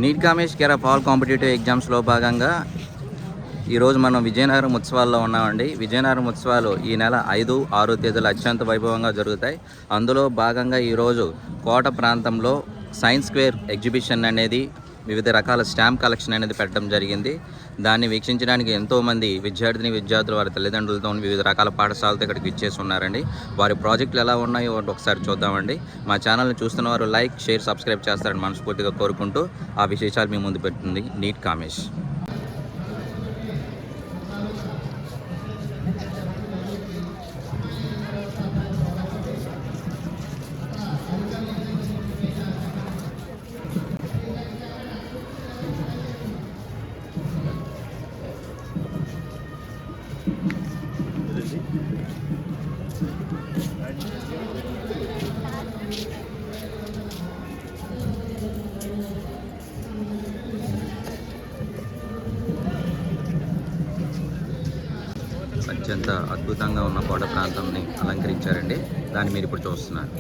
Neat Kamesh care of all competitive ఎగ్జామ్స్లో భాగంగా ఈరోజు మనం విజయనగరం ఉత్సవాల్లో ఉన్నామండి. విజయనగరం ఉత్సవాలు ఈ నెల 5, 6 తేదీలు అత్యంత వైభవంగా జరుగుతాయి. అందులో భాగంగా ఈరోజు కోట ప్రాంతంలో సైన్స్ స్క్వేర్ ఎగ్జిబిషన్ అనేది, వివిధ రకాల స్టాంప్ కలెక్షన్ అనేది పెట్టడం జరిగింది. దాన్ని వీక్షించడానికి ఎంతోమంది విద్యార్థులు వారి తల్లిదండ్రులతో వివిధ రకాల పాఠశాలతో ఇక్కడికి ఇచ్చేసి ఉన్నారండి. వారి ప్రాజెక్టులు ఎలా ఉన్నాయో ఒకసారి చూద్దామండి. మా ఛానల్ని చూస్తున్న వారు లైక్, షేర్, సబ్స్క్రైబ్ చేస్తారని మనస్ఫూర్తిగా కోరుకుంటూ ఆ విశేషాలు మీ ముందు పెడుతుంది నీట్ కామేష్. అత్యంత అద్భుతంగా ఉన్న కోట ప్రాంతాన్ని అలంకరించారండి. దాన్ని మీరు ఇప్పుడు చూస్తున్నారు.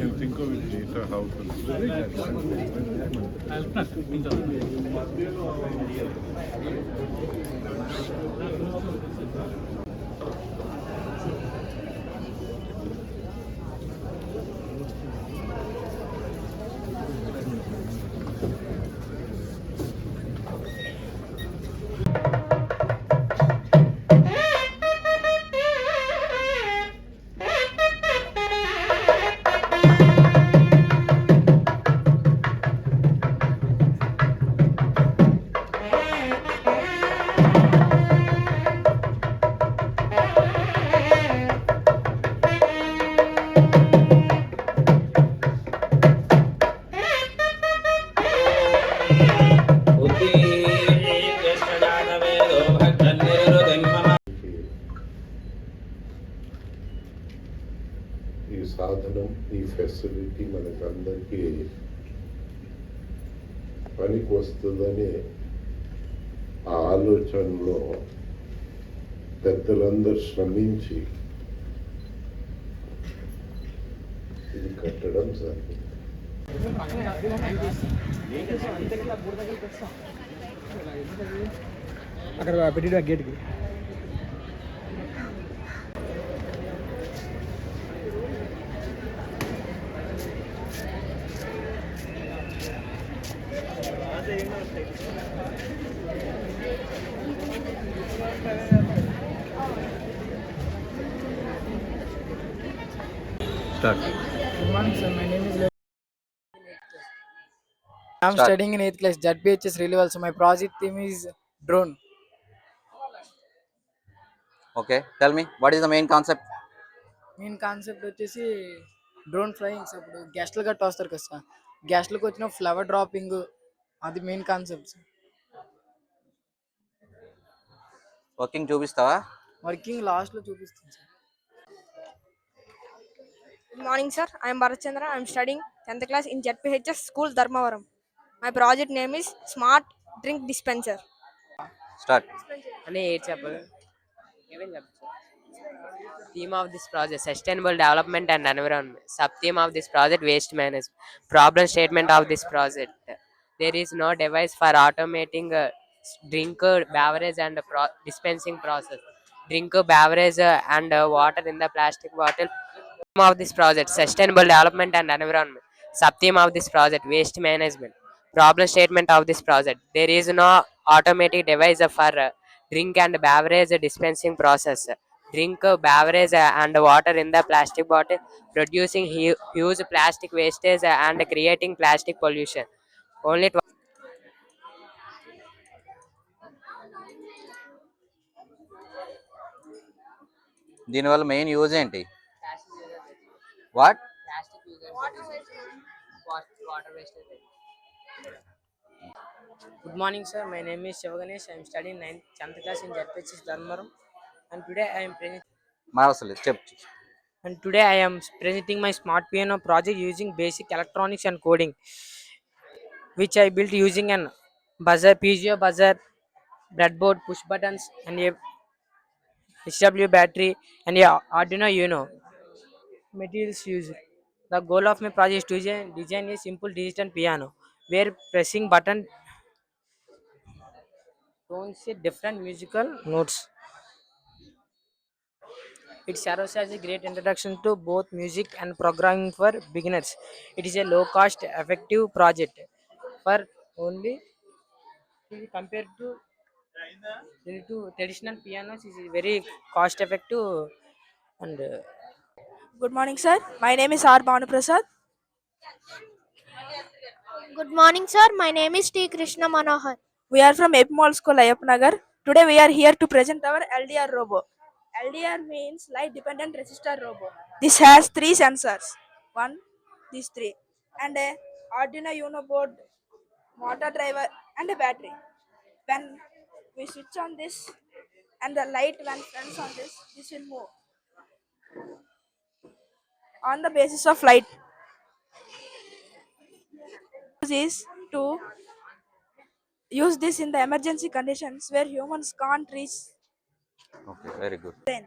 You think of it later how ఈ సాధనం, ఈ ఫెసిలిటీ మనకందరికీ పనికి వస్తుందని ఆ ఆలోచనలో పెద్దలందరూ శ్రమించి ఇది కట్టడం జరిగింది. అక్కడ పెట్టి గేట్కి Start. Good morning, sir. My name is I'm studying in 8th class, ZPHS Relival. So my project theme is drone. Okay, tell me, what is the main concept? Main concept వచ్చేసి డ్రోన్ ఫ్లయింగ్స్. అప్పుడు గెస్ట్లు గట్ట వస్తారు కదా sir, గెస్ట్లకు వచ్చిన flower dropping, అది main concept. Working చూపిస్తావా? Working లాస్ట్లో చూపిస్తుంది sir. Good morning, sir. I am Bharat Chandra. I am studying 10th class in ZPHS School, Dharmavaram. My project name is Smart Drink Dispenser. Start. అని చెప్పాలి. Theme of this project: sustainable development and environment. Sub-theme of this project: waste management. Problem statement of this project: there is no device for automating drink, beverage and dispensing process. Drink, beverage and water in the plastic bottle. Theme of this project: sustainable development and environment. Sub-theme of this project: waste management. Problem statement of this project: there is no automatic device for drink and beverage dispensing process. drink beverage and water in the plastic bottle, producing huge plastic wastage and creating plastic pollution. Only దీనివల్ల main use ఏంటి? What? plastic users water wastage. Good morning, sir. My name is Shivaganesh. I am studying 10th class in ZPHS Dharmaram, and today I am మారసలేదు చెప్పు. presenting my smart piano project using basic electronics and coding, which I built using an buzzer, PGA buzzer, breadboard, push buttons, and a HW battery and a Arduino Uno. Materials used. The goal of my project is to design a simple digital piano where pressing button tones different musical notes. It serves as a great introduction to both music and programming for beginners. It is a low cost, effective project for only compared to traditional pianos. It is very cost effective and Good morning, sir. My name is R. Bhanuprasad. Good morning, sir. My name is T. Krishna Manohar. We are from Epmol School, Ayapnagar. Today we are here to present our LDR robo. LDR means light dependent resistor robo. This has three sensors. One, these three, and a Arduino Uno board, motor driver, and a battery. When we switch on this, and the light when turns on this will move on the basis of light. Is to use this in the emergency conditions where humans can't reach okay, very good. train.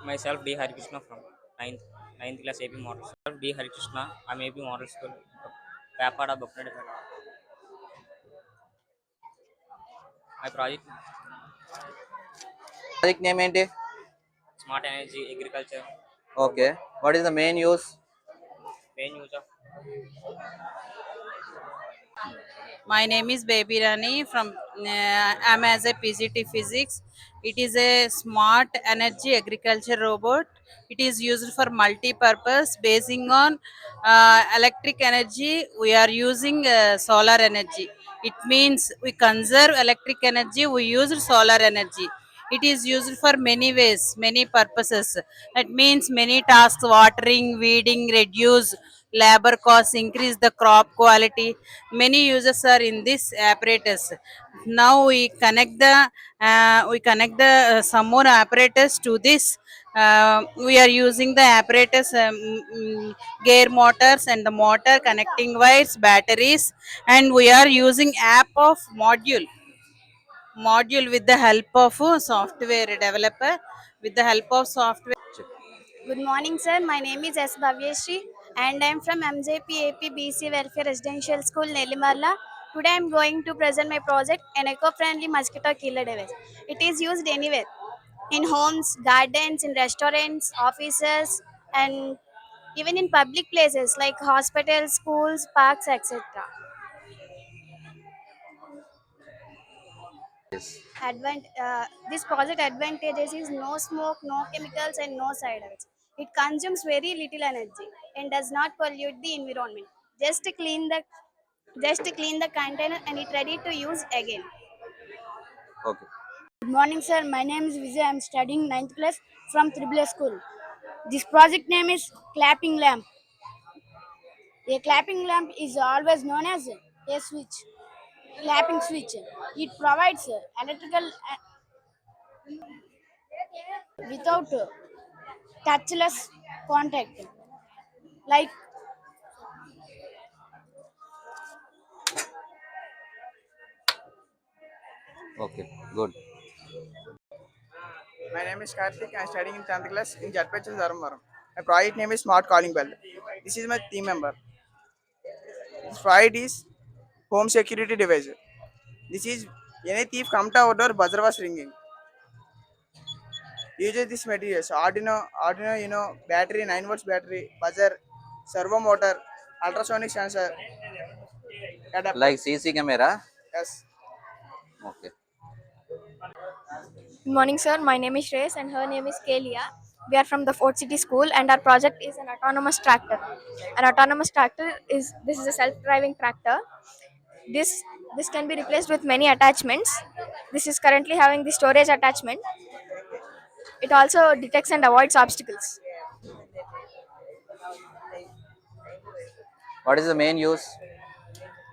Myself D Harikrishna from ninth class AP Model School. D Harikrishna, I'm AP Model School. Papada Buknad. My project project name ఏంటి? Smart Energy Agriculture. Okay, what is the main use? Main use of My name is Baby Rani from I'm as a PGT Physics. It is a smart energy agriculture robot. It is used for multi-purpose basing on electric energy. We are using solar energy. It means we conserve electric energy. We use solar energy. It is used for many ways, many purposes. That means many tasks: watering, weeding, reduce labor costs, increase the crop quality. Many users are in this apparatus. Now we connect the some more apparatus to this. We are using the apparatus, gear motors and the motor, connecting wires, batteries, and we are using app of module with the help of a software developer, with the help of software. Good morning, sir. My name is S. Bhavyashri and I am from MJP AP BC Welfare Residential School, Nelimarla. Today I am going to present my project, an eco-friendly mosquito killer device. It is used anywhere, in homes, gardens, in restaurants, offices, and even in public places like hospitals, schools, parks, etc. This project advantages is no smoke, no chemicals, and no side effects. It consumes very little energy and does not pollute the environment. Just to clean the container and it ready to use again. Okay. Good morning, sir. My name is Vijay. I am studying 9th class from Tribble School. This project name is clapping lamp. A clapping lamp is always known as a switch, clapping switch. It provides electrical without touchless contact, like okay, good. My name is Karthik. I am studying in 10th class in ZPHS Dharmaram. My project name is Smart Calling Bell. This is my team member. This project is home security device. This is any thief come to our door, buzzer was ringing. Uses this materials: Arduino, battery, 9 volts battery, buzzer, servo motor, ultrasonic sensor, adapter. Like CC camera. Yes. Okay. Good morning, sir. My name is Shreyas and her name is Kelia. We are from the Fort City School and our project is an autonomous tractor. An autonomous tractor is a self-driving tractor. This this can be replaced with many attachments. This is currently having the storage attachment. It also detects and avoids obstacles. What is the main use?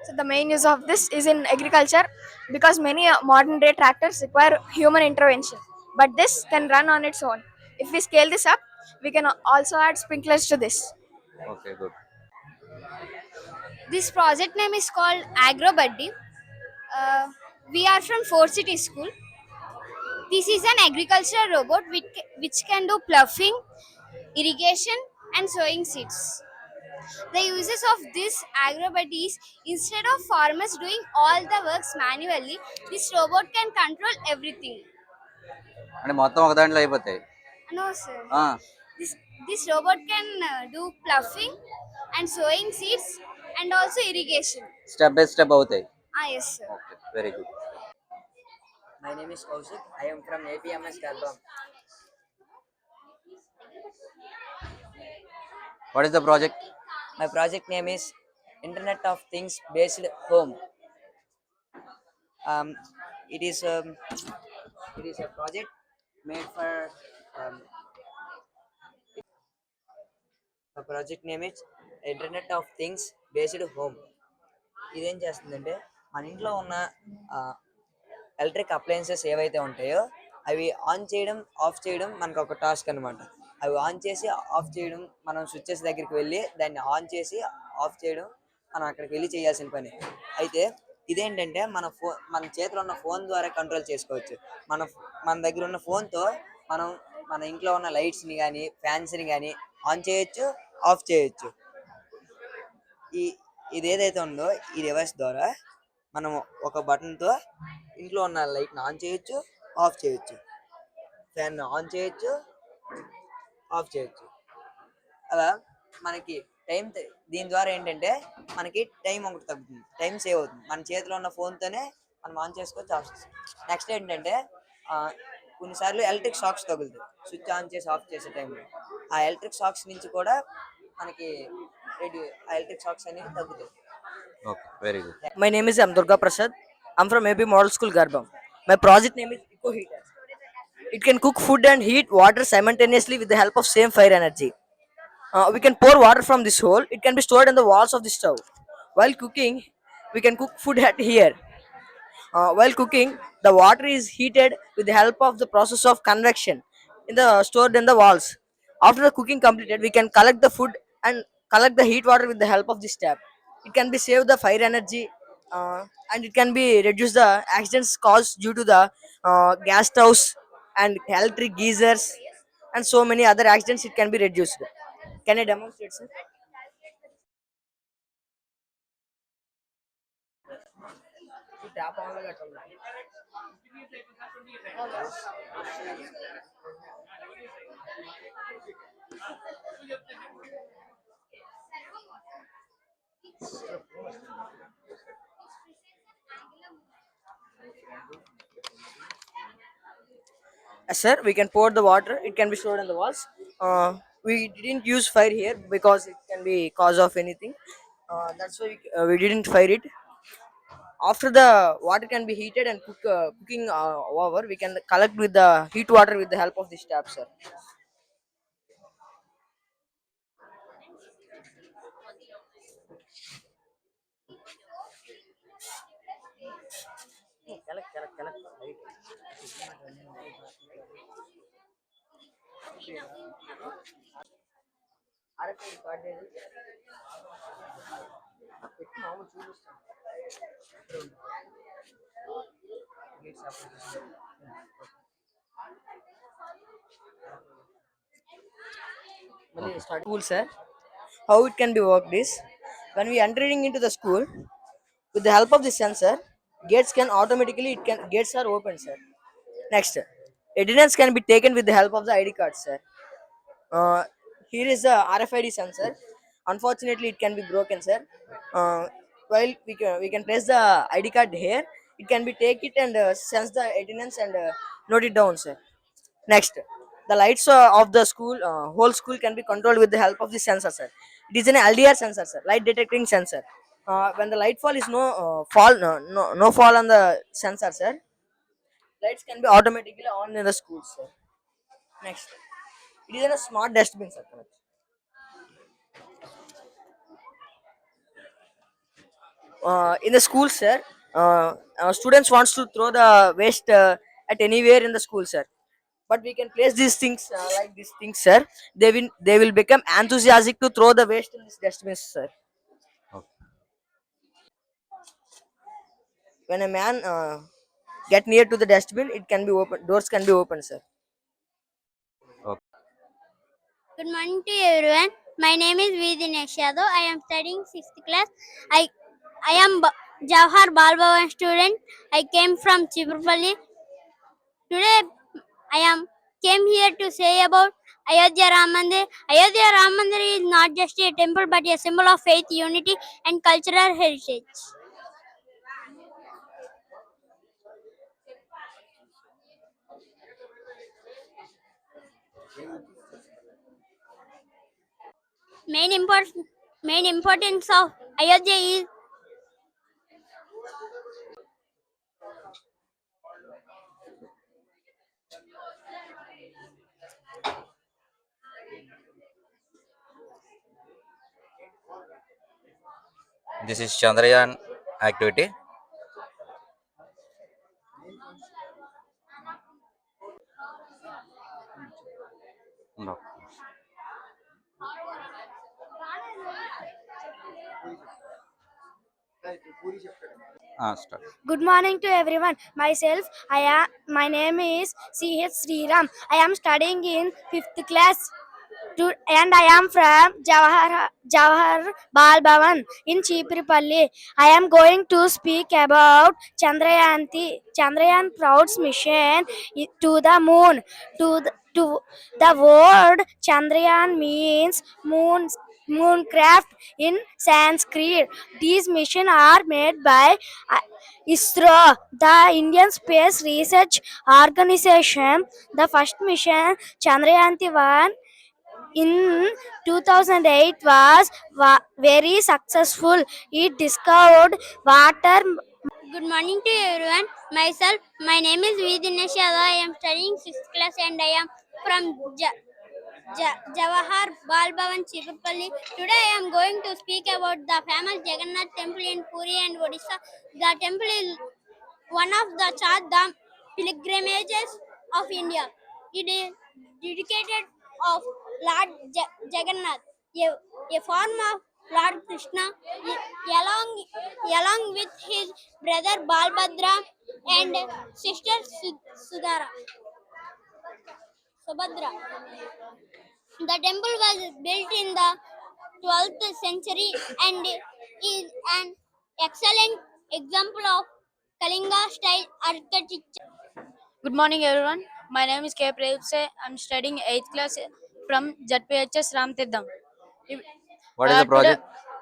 So the main use of this is in agriculture because many modern day tractors require human intervention. But this can run on its own. If we scale this up, we can also add sprinklers to this. Okay, good. This project name is called AgroBuddy. Uh, we are from Fort City School. This is an agricultural robot which can do ploughing, irrigation, and sowing seeds. The uses of this AgroBuddy is instead of farmers doing all the works manually, this robot can control everything. అంటే మొత్తం ఒక దాంట్లో అయిపోతాయి. No, sir. ఆ, This this robot can do ploughing and sowing seeds and also irrigation. Step by step అవుతాయి. Ah, yes, sir. Okay, very good. My name is Kaushik. I am from APMS Garbam. What is the project? My project name is Internet of Things Based Home. Um, it is um, it is a project made for um, the project name is Internet of Things Based Home. ఇదేం చేస్తుందంటే మన ఇంట్లో ఉన్న electric appliances ఏవైతే ఉంటాయో అవి on చేయడం of చేయడం మనకు ఒక టాస్క్ అనమాట. అవి ఆన్ చేసి ఆఫ్ చేయడం మనం స్విచ్చెస్ దగ్గరికి వెళ్ళి దాన్ని ఆన్ చేసి ఆఫ్ చేయడం మనం అక్కడికి వెళ్ళి చేయాల్సిన పని. అయితే ఇదేంటంటే మన చేతిలో ఉన్న ఫోన్ ద్వారా కంట్రోల్ చేసుకోవచ్చు. మన దగ్గర ఉన్న ఫోన్తో మనం మన ఇంట్లో ఉన్న లైట్స్ని కానీ ఫ్యాన్స్ని కానీ ఆన్ చేయొచ్చు, ఆఫ్ చేయొచ్చు. ఇది ఏదైతే ఉందో ఈ డివైస్ ద్వారా మనం ఒక బటన్తో ఇంట్లో ఉన్న లైట్ని ఆన్ చేయొచ్చు, ఆఫ్ చేయొచ్చు, ఫ్యాన్ ఆన్ చేయొచ్చు, ఆఫ్ చేయొచ్చు. అలా మనకి దీని ద్వారా ఏంటంటే మనకి టైం ఒకటి తగ్గుతుంది, టైం సేవ్ అవుతుంది. మన చేతిలో ఉన్న ఫోన్తోనే మనం ఆన్ చేసుకోవచ్చు, ఆఫ్ చేసుకోవచ్చు. నెక్స్ట్ ఏంటంటే కొన్నిసార్లు ఎలక్ట్రిక్ షాక్స్ తగులుతాయి స్విచ్ ఆన్ చేసి ఆఫ్ చేసే టైంలో. ఆ ఎలక్ట్రిక్ షాక్స్ నుంచి కూడా మనకి ఆ ఎలక్ట్రిక్ షాక్స్ అనేవి తగ్గుతాయి. Okay, very good. My name is Durga Prasad. I'm from AP Model School Garbam. My project name is Eco Heater. It can cook food and heat water simultaneously with the help of same fire energy. We can pour water from this hole. It can be stored in the walls of the stove. While cooking, we can cook food at here. While cooking, the water is heated with the help of the process of convection stored in the walls. After the cooking completed, we can collect the food and collect the heat water with the help of this tap. It can be save the fire energy and it can be reduce the accidents caused due to the gas stoves and electric geysers and so many other accidents. It can be reduced. Can I demonstrate, sir? Tap on the sir, we can pour the water. It can be stored on the walls. We didn't use fire here because it can be cause of anything. That's why we didn't fire it. After the water can be heated and cooking over, we can collect with the heat water with the help of this tap, sir. Collect. School, sir. How it can be worked is when we entering into the school with the help of the sensor, gates can automatically gates are open, sir. Next, attendance can be taken with the help of the ID card, sir. Uh, Here is the RFID sensor. Unfortunately, it can be broken, sir. While we can place the ID card here, it can be take it and sense the attendance and note it down, sir. Next, the lights of the school, whole school can be controlled with the help of this sensor, sir. It is an LDR sensor, sir, light detecting sensor. When the light fall is no fall on the sensor, sir, lights can be automatically on in the school, sir. Next, it is in a smart dustbin, sir. In the school, sir, students wants to throw the waste at anywhere in the school, sir. But we can place these things like these things, sir. They will become enthusiastic to throw the waste in this dustbin, sir. When a man get near to the dustbin, it can be open. Doors can be opened, sir. Good morning to everyone. My name is V. Dinesh Yadav. I am studying 6th class. I I am Jawahar Bal Bhavan student. I came from Chipurpalli. Today I am came here to say about Ayodhya Ram Mandir. Ayodhya Ram Mandir is not just a temple but a symbol of faith, unity and cultural heritage. Main import main importance of Ayodhya is This is Chandrayaan activity. No. Start. Good morning to everyone. My name is C.H. Sriram. I am studying in 5th class and I am from Jawahar Bal Bhavan in Chipirpalli. I am going to speak about Chandrayaan Proud's mission to the moon. To the word Chandrayaan means mooncraft in Sanskrit. These missions are made by ISRO, the Indian Space Research Organization. The first mission, Chandrayaan-1, in 2008 was very successful. It discovered water. Good morning to everyone. My name is V. Dinesh Yadav. I am studying 6th class and I am from Jawahar Bal Bhavan Chipurpalli. Today I am going to speak about the famous Jagannath temple in Puri and Odisha. The temple is one of the Char Dham pilgrimages of India. It is dedicated of Lord Jagannath, a form of Lord Krishna, along with his brother Balbhadra and sister Subhadra. The temple was built in the 12th century and is an excellent example of Kalinga style architecture. Good morning, everyone. My name is K. Prevse. I'm studying 8th class from ZPHS Ramtirdam. What is the Today,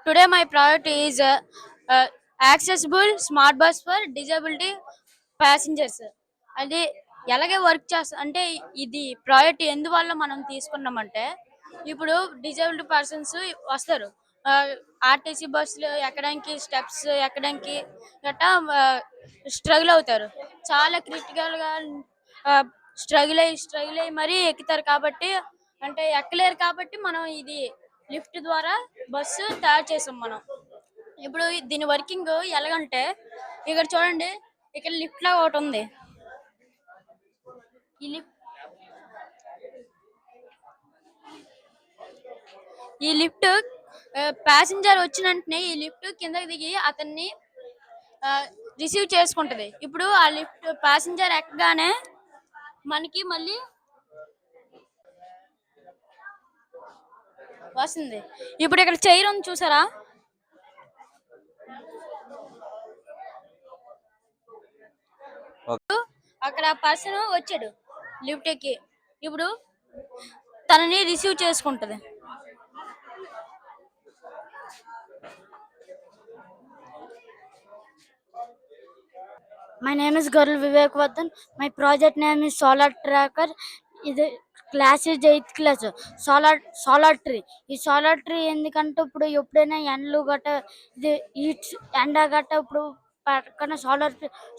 project? my project is accessible smart bus for disability passengers. అది ఎలాగే work చేస్తా అంటే ఇది project ఎందువల్ల మనం తీసుకున్నామంటే ఇప్పుడు disabled persons వస్తారు ఆర్టీసీ బస్సులు ఎక్కడానికి స్టెప్స్ ఎక్కడానికి గట్టా స్ట్రగుల్ అవుతారు చాలా క్రిటికల్గా స్ట్రగుల్ అయ్యి మరీ ఎక్కుతారు కాబట్టి అంటే ఎక్కలేరు కాబట్టి మనం ఇది లిఫ్ట్ ద్వారా బస్సు తయారు చేసాం మనం ఇప్పుడు దీని వర్కింగ్ ఎలాగంటే ఇక్కడ చూడండి ఇక్కడ లిఫ్ట్ లా ఒకటి ఉంది ఈ లిఫ్ట్ ప్యాసింజర్ వచ్చిన వెంటనే ఈ లిఫ్ట్ కిందకి దిగి అతన్ని రిసీవ్ చేసుకుంటది ఇప్పుడు ఆ లిఫ్ట్ ప్యాసింజర్ ఎక్కగానే మనకి మళ్ళీ వస్తుంది ఇప్పుడు ఇక్కడ చైర్ ఉంది చూసారా అక్కడ పర్సన్ వచ్చాడు లిఫ్ట్ ఎక్కి ఇప్పుడు తనని రిసీవ్ చేసుకుంటది My name is Garul Vivek Vardhan. My project name is Solar Tracker. ఇది class is 8th class. Solar tree. ఈ సోలార్ ట్రీ ఎందుకంటే ఇప్పుడు ఎప్పుడైనా ఎండలు గట్ట ఇది హీట్స్ ఎండ గట్ట ఇప్పుడు పక్కన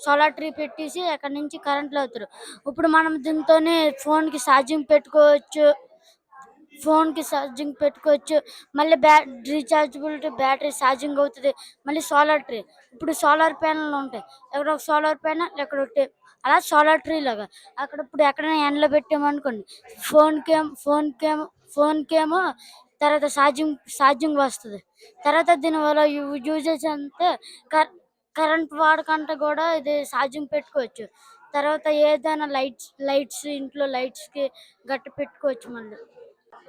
సోలార్ ట్రీ పెట్టేసి అక్కడ నుంచి కరెంట్ అవుతారు. ఇప్పుడు మనం దీంతోనే ఫోన్కి ఛార్జింగ్ పెట్టుకోవచ్చు. మళ్ళీ రీఛార్జబిలిటీ బ్యాటరీ ఛార్జింగ్ అవుతుంది. మళ్ళీ సోలార్ ట్రీ ఇప్పుడు సోలార్ ప్యానెల్ ఉంటాయి. ఎక్కడ ఒక సోలార్ ప్యానెల్ ఎక్కడ ఒకటి అలా సోలార్ ట్రీ లాగా అక్కడ ఇప్పుడు ఎక్కడైనా ఎండలో పెట్టామనుకోండి ఫోన్కేమో తర్వాత ఛార్జింగ్ వస్తుంది. తర్వాత దీనివల్ల యూజెస్ అంటే కరెంట్ వాడకంటే కూడా ఇది ఛార్జింగ్ పెట్టుకోవచ్చు. తర్వాత ఏదైనా లైట్స్ ఇంట్లో లైట్స్కి గట్ట పెట్టుకోవచ్చు. మళ్ళీ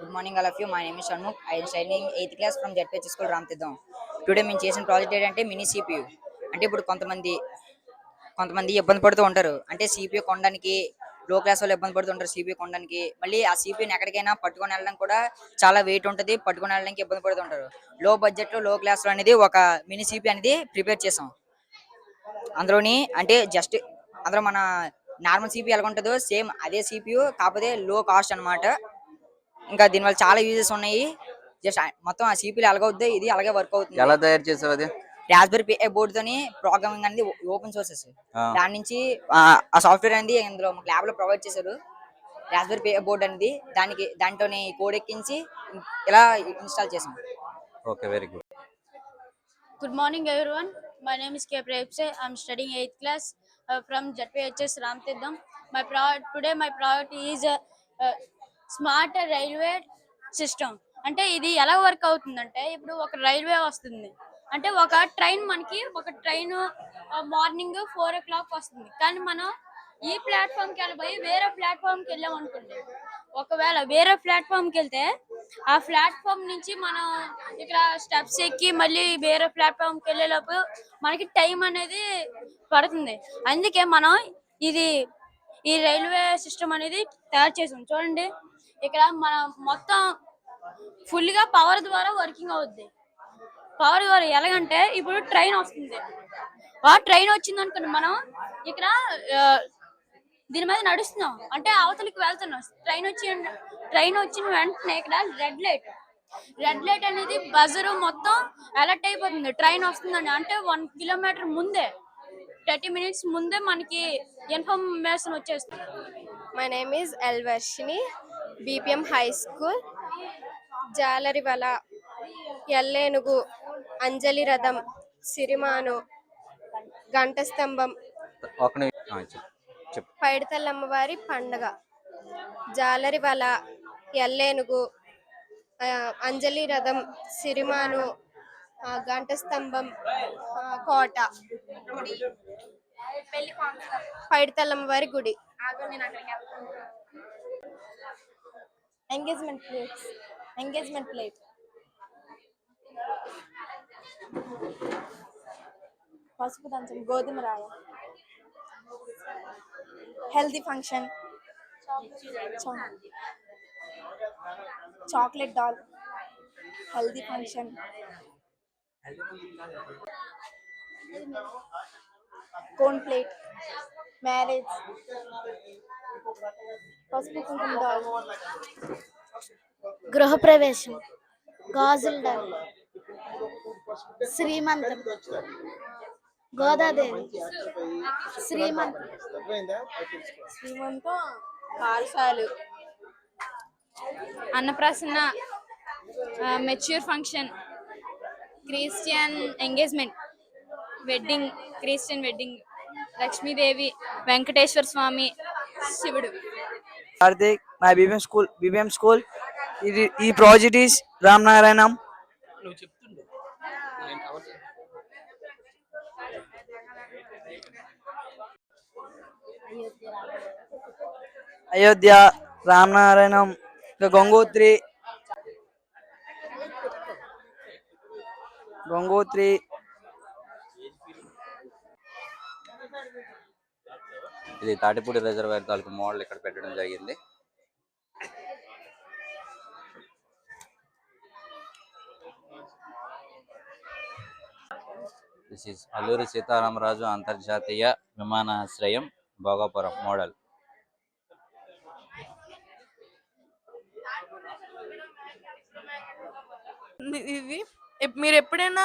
good morning all of you. My name is Shanmukh. I am studying 8th class from ZPH school Ramatheertham. Today మేము చేసిన ప్రాజెక్ట్ ఏంటంటే మినీ సిపియు. అంటే ఇప్పుడు కొంతమంది ఇబ్బంది పడుతూ ఉంటారు. అంటే సిపియు కొనడానికి లో క్లాస్ వాళ్ళు ఇబ్బంది పడుతుంటారు సిపియు కొనడానికి. మళ్ళీ ఆ సిపియుని ఎక్కడికైనా పట్టుకొని వెళ్ళడం కూడా చాలా వెయిట్ ఉంటుంది. పట్టుకొని వెళ్ళడానికి ఇబ్బంది పడుతుంటారు. లో బడ్జెట్లో లో క్లాస్లో అనేది ఒక మినీ సిపియు అనేది ప్రిపేర్ చేసాం. అందులోని అంటే జస్ట్ అందులో మన నార్మల్ సిపియు ఎలా ఉంటుందో సేమ్ అదే సిపియు, కాకపోతే లో కాస్ట్ అనమాట. ఇంకా దీనివల్ల చాలా యూజెస్ ఉన్నాయి. జస్ట్ మొత్తం ఆ సిపిలు అలాగవుద్ది, ఇది అలాగే వర్క్ అవుతుంది. ఎలా తయారు చేసావు అది? రాస్బెర్రీ పై బోర్డ్ తోని ప్రోగ్రామింగ్ అనేది ఓపెన్ సోర్సెస్. దాని నుంచి ఆ సాఫ్ట్వేర్ అనేది ఇందులో ల్యాబ్ లో ప్రొవైడ్ చేశారు. రాస్బెర్రీ పై బోర్డ్ అనేది దాంట్లోని కోడ్ ఎక్కించి ఇలా ఇన్స్టాల్ చేసాం. Okay, very good. Good morning, everyone. My name is K. Prepse. I'm studying 8th class from JPHS Ramthirdam. Today my project is smart railway system. అంటే ఇది ఎలా వర్క్ అవుతుందంటే ఇప్పుడు ఒక రైల్వే వస్తుంది. అంటే ఒక ట్రైన్ మార్నింగ్ 4 o'clock వస్తుంది. కానీ మనం ఈ ప్లాట్ఫామ్కి వెళ్ళిపోయి వేరే ప్లాట్ఫామ్కి వెళ్ళాం అనుకోండి. ఒకవేళ వేరే ప్లాట్ఫామ్కి వెళ్తే ఆ ప్లాట్ఫామ్ నుంచి మనం ఇక్కడ స్టెప్స్ ఎక్కి మళ్ళీ వేరే ప్లాట్ఫామ్కి వెళ్ళేలోపు మనకి టైం అనేది పడుతుంది. అందుకే మనం ఈ రైల్వే సిస్టమ్ అనేది తయారు చేసాం. చూడండి, ఇక్కడ మనం మొత్తం ఫుల్గా పవర్ ద్వారా వర్కింగ్ అవుద్ది. పవర్ ద్వారా ఎలాగంటే ఇప్పుడు ట్రైన్ వస్తుంది. ట్రైన్ వచ్చింది అనుకోండి, మనం ఇక్కడ దీని మీద నడుస్తున్నాం అంటే అవతలికి వెళ్తున్నాం. ట్రైన్ వచ్చిన వెంటనే ఇక్కడ రెడ్ లైట్ అనేది బజర్ మొత్తం అలర్ట్ అయిపోతుంది. ట్రైన్ వస్తుందండి అంటే 1 kilometer ముందే 30 minutes ముందే మనకి ఇన్ఫర్మేషన్ వచ్చేస్తుంది. My name is L. Varshini, BPM High School, జాలరివల, ఎల్లేనుగు, అంజలి రథం, సిరిమాను, గంట స్తంభం, పైడితల్లమ్మవారి పండగ, జాలరివల, ఎల్లేనుగు, అంజలి రథం, సిరిమాను, గంట స్తంభం, కోట, పైడితల్లమ్మవారి గుడి. ఎంగేజ్మెంట్ ప్లేట్, పసుపు దంచం, గోధుమ రాయ, healthy function, chocolate doll, healthy function, cone plate, marriage, పసుపు కుంకుమ డాల్, గృహప్రవేశం, గాజుల డాల్, శ్రీమంతం, గోదాదేవి, శ్రీమంతం, పార్సాలు, అన్నప్రాసన, mature function, Christian engagement, Christian wedding, Lakshmidevi, Venkateshwara Swamy, శివుడు. Karthik, my BBM school. ఈ ప్రాజెక్ట్ ఈస్ రామనారాయణం. అయోధ్య, రామనారాయణం, గంగోత్రి, ఇది తాటిపూడి రిజర్వాయర్ తాలూకు మోడల్ ఇక్కడ పెట్టడం జరిగింది. దిస్ ఈస్ అల్లూరి సీతారామరాజు అంతర్జాతీయ విమానాశ్రయం భోగాపురం మోడల్. ఇది మీరు ఎప్పుడైనా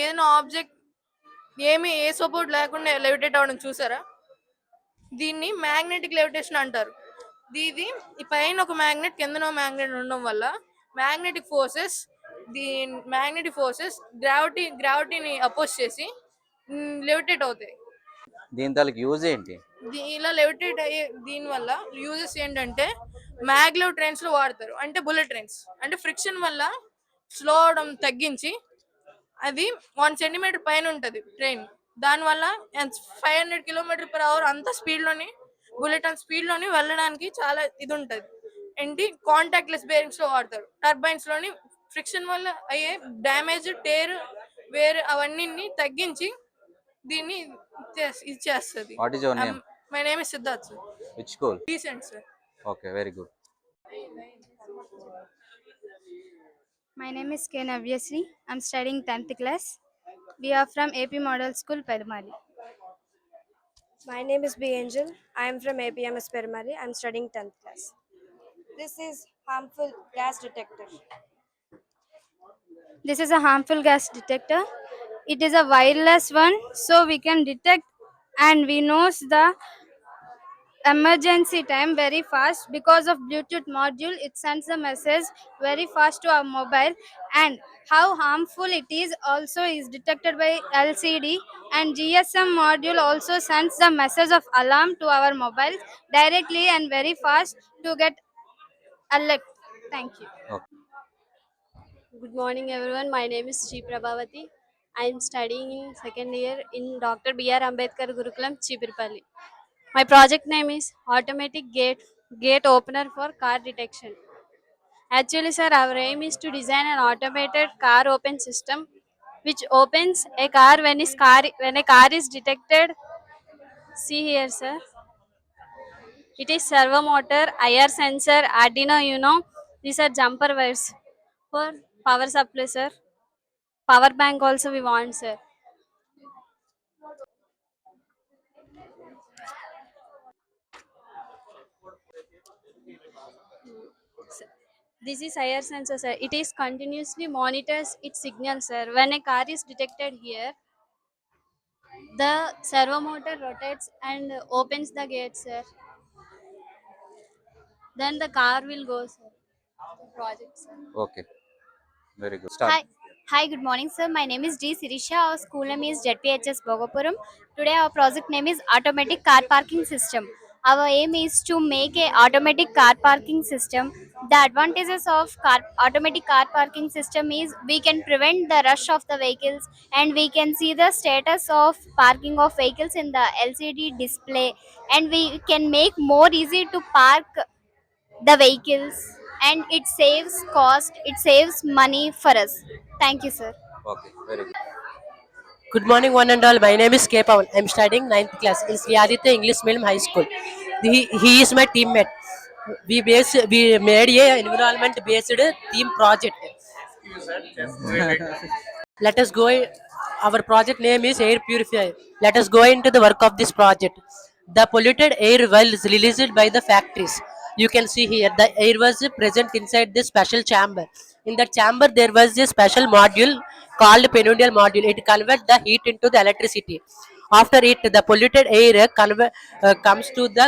ఏదైనా ఆబ్జెక్ట్ ఏ సపోర్ట్ లేకుండా లెవిటేట్ అవ్వడం చూసారా? దీన్ని మ్యాగ్నెటిక్ లెవిటేషన్ అంటారు. ఇది ఈ పైన ఒక మ్యాగ్నెట్ కిందన మ్యాగ్నెట్ ఉండడం వల్ల మ్యాగ్నెటిక్ ఫోర్సెస్ గ్రావిటీని అపోజ్ చేసి లెవిటేట్ అవుతాయి. దీని తాలూకు యూజ్ ఏంటి? ఇలా లెవిటేట్ అయ్యే దీనివల్ల యూజెస్ ఏంటంటే మ్యాగ్లెవ్ ట్రైన్స్ లో వాడతారు. అంటే బుల్లెట్ ట్రైన్స్ అంటే ఫ్రిక్షన్ వల్ల స్లో అవడం తగ్గించి అది 1 సెంటీమీటర్ పైన ఉంటుంది ట్రైన్. దానివల్ల 500 km/h అంత స్పీడ్లోని బుల్లెట్ అంత స్పీడ్లోని వెళ్ళడానికి చాలా ఇది ఉంటుంది. ఏంటి కాంటాక్ట్లెస్ బేరింగ్స్ లో వాడతారు. టర్బైన్స్ లోని ఫ్రిక్షన్ వల్ల అయ్యే డ్యామేజ్ టేర్ వేర్ అవన్నీ తగ్గించి దీన్ని ఇది చేస్తుంది. What is your name? My name is Siddharth sir. Which school? Recent sir. Okay, very good. My name is K. Navyasri. I'm studying 10th class. We are from AP Model School, Pedumali. My name is B. Angel. I am from APMS Perimali. I am studying 10th class. This is harmful gas detector. This is a harmful gas detector. It is a wireless one, so we can detect and we knows the emergency time very fast. Because of Bluetooth module, it sends the message very fast to our mobile, and how harmful it is also is detected by LCD, and GSM module also sends the message of alarm to our mobiles directly and very fast to get alert. Thank you. Okay. Good morning, everyone. My name is Sri Prabhavati. I am studying in second year in Dr. B.R. Ambedkar Gurukulam, Chipirpalli. My project name is Automatic Gate Opener for Car Detection. Actually, sir, our aim is to design an automated car open system which opens a car when a car is detected. See here, sir. It is servo motor, IR sensor, Arduino Uno. These are jumper wires for power supply, sir. Power bank also we want, sir. This is IR sensor, sir. It is continuously monitors its signal, sir. When a car is detected here, the servo motor rotates and opens the gate, sir. Then the car will go, sir. The project, sir. Okay, very good. Start. Hi, good morning, sir. My name is D. Sirisha. Our school name is ZPHS Bogapuram. Today, our project name is Automatic Car Parking System. Our aim is to make a automatic car parking system. The advantages of automatic car parking system is we can prevent the rush of the vehicles, and we can see the status of parking of vehicles in the LCD display, and we can make more easy to park the vehicles, and it saves cost, it saves money for us. Thank you, sir. Okay, very good. Good morning, one and all. My name is K. Pawan. I'm studying 9th class in Sri Aditya English Medium High School. He is my teammate. We made a environment based team project. Let us go. Our project name is air purifier. Let us go into the work of this project. The polluted air was released by the factories. You can see here the air was present inside this special chamber. In that chamber there was a special module called penudial module. It converts the heat into the electricity. After it, the polluted air comes to the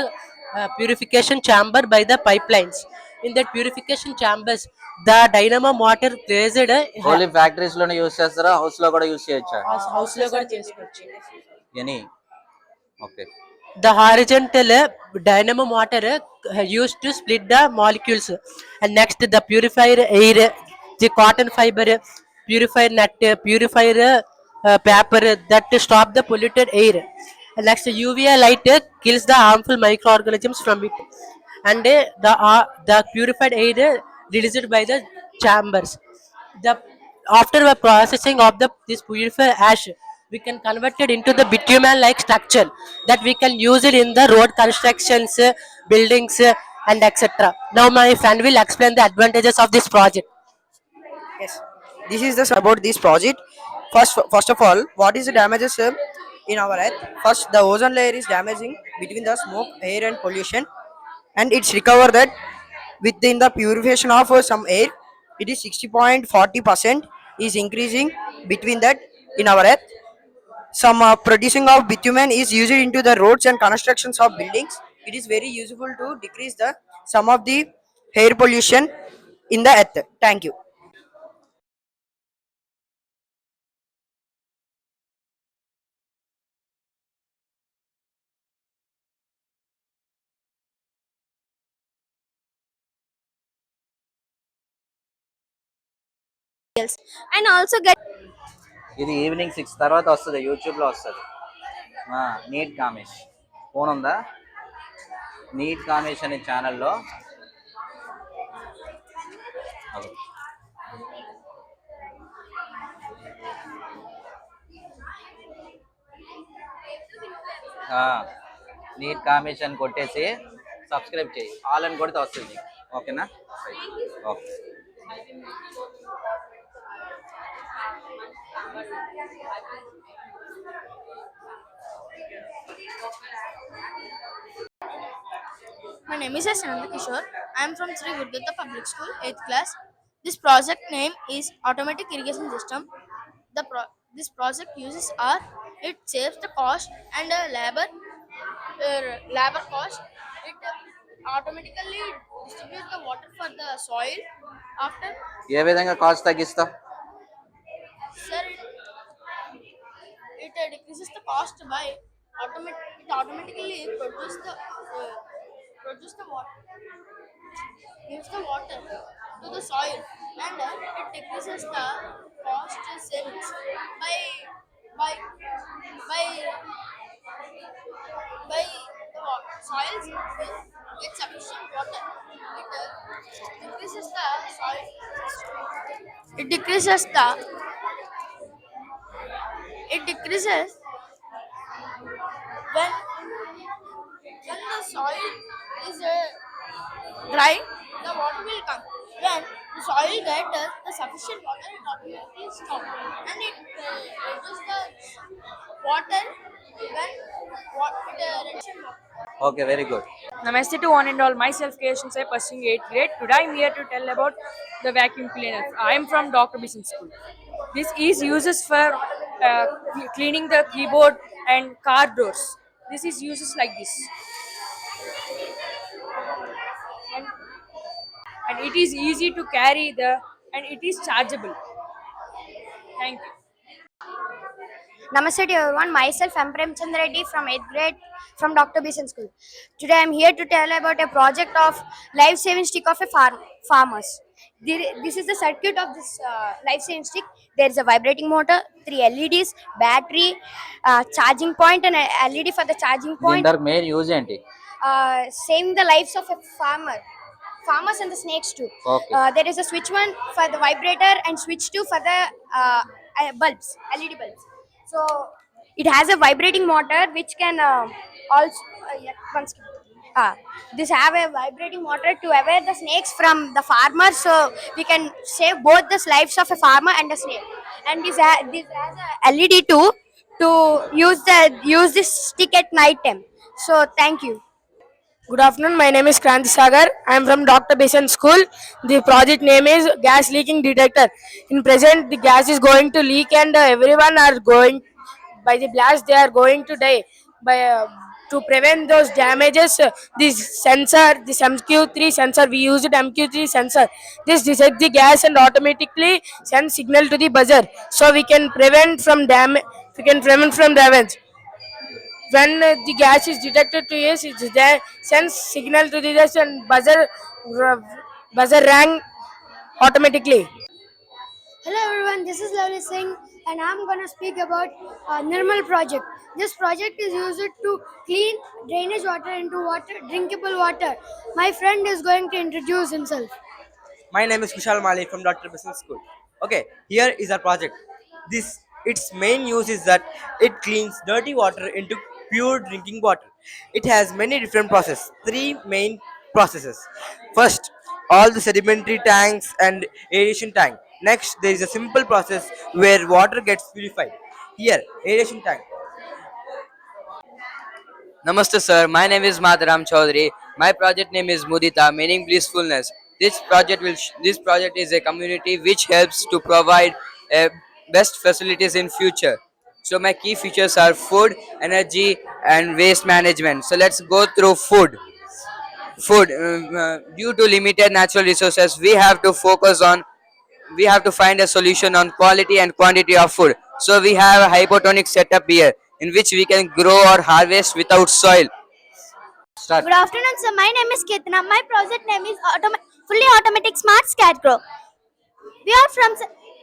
purification chamber by the pipelines. In that purification chambers, the dynamo motor placed only factories లోనే use చేస్తారా? House లో కూడా use చేయొచ్చా? house లో కూడా చేసుకోవచ్చు. Any? Okay. The horizontal dynamo motor used to split the molecules, and next the purifier air, the cotton fiber, purifier net, purifier paper that stop the polluted air, and next UV light kills the harmful microorganisms from it, and the purified air released by the chambers. The after the processing of this purified ash, we can convert it into the bitumen like structure that we can use it in the road constructions, buildings, and etc. Now my friend will explain the advantages of this project. Yes, this is about this project. First of all, what is the damages? in our earth. First, the ozone layer is damaging between the smoke, air, and pollution, and it's recovered that within the purification of some air, it is 60.40% is increasing between that in our earth. Some producing of bitumen is used into the roads and constructions of buildings. It is very useful to decrease the some of the air pollution in the earth. Thank you. and also get ఇది evening 6 తర్వాత వస్తుంది, యూట్యూబ్లో వస్తుంది. Neat Kamesh phone ఉందా? Neat Kamesh అనే ఛానల్లో neat Kamesh అని కొట్టేసి సబ్స్క్రైబ్ చేయి, ఆల్ అని కొడితే వస్తుంది. ఓకేనా? Okay. My name is S. Kishore. I am from Sri Gurgatta Public School, 8th class. This project name is Automatic Irrigation System. This project uses R. It saves the cost and labor cost. It automatically distributes the water for the soil. After, ఏ విధంగా cost తగ్గిస్తావు? sir, it decreases the cost by it automatically produce the water, gives the water to the soil, and it decreases the cost savings by by by by the soils get sufficient water. It decreases the soil. It decreases the it decreases when the soil is dry, the water will come. When the soil gets the sufficient water, it automatically stops, and it reduces the water when reduction water. Okay, very good. Namaste to one and all. Myself, Keshan Sai, pursuing 8th grade. Today I am here to tell about the vacuum cleaner. I am from Dr. Bison School. This is uses for cleaning the keyboard and car doors. This is uses like this. And it is easy to carry and it is chargeable. Thank you. Namaste to everyone. Myself, I am Premchand Reddy from 8th grade from Dr. Bison School. Today I am here to tell about a project of life-saving stick of a farmers. This is the circuit of this life-saving stick. There is a vibrating motor, 3 LEDs, battery, charging point, and a LED for the charging point. దీని main use ఏంటి? Saving the lives of a farmers and the snakes too. Okay. There is a switch one for the vibrator and switch 2 for the bulbs, LED bulbs. So it has a vibrating motor which can also this have a vibrating motor to aware the snakes from the farmer, so we can save both the lives of a farmer and a snake. And this has a LED too to use this stick at night time. So thank you. Good afternoon. My name is Kranti Sagar. I am from Dr. Bison School. The project name is gas leaking detector. In present, the gas is going to leak, and everyone are going by the blast. They are going to die. By to prevent those damages, this sensor, this MQ3 sensor, we used MQ3 sensor. This detects the gas and automatically sends signal to the buzzer, so we can prevent from damage. We can prevent from damage. When the gas is detected to us, it sends signal to the gas and buzzer rang automatically. Hello everyone, this is Lovely Singh and I'm gonna speak about Nirmal project. This project is used to clean drainage water into drinkable water. My friend is going to introduce himself. My name is Kushal Mali from Dr. Bison School. Okay, here is our project. Its main use is that it cleans dirty water into pure drinking water. It has many different processes, 3 main processes. First, all the sedimentary tanks and aeration tank. Next, there is a simple process where water gets purified. Here, aeration tank. Namaste, sir. My name is Madharam Chaudhary. My project name is Mudita, meaning blissfulness. This project is a community which helps to provide best facilities in future. So my key features are food, energy, and waste management. So let's go through food. Due to limited natural resources, we have to find a solution on quality and quantity of food. So we have a hypotonic setup here in which we can grow or harvest without soil. Start. Good afternoon, sir. My name is Ketna. My project name is Fully Automatic Smart Scarecrow. We are from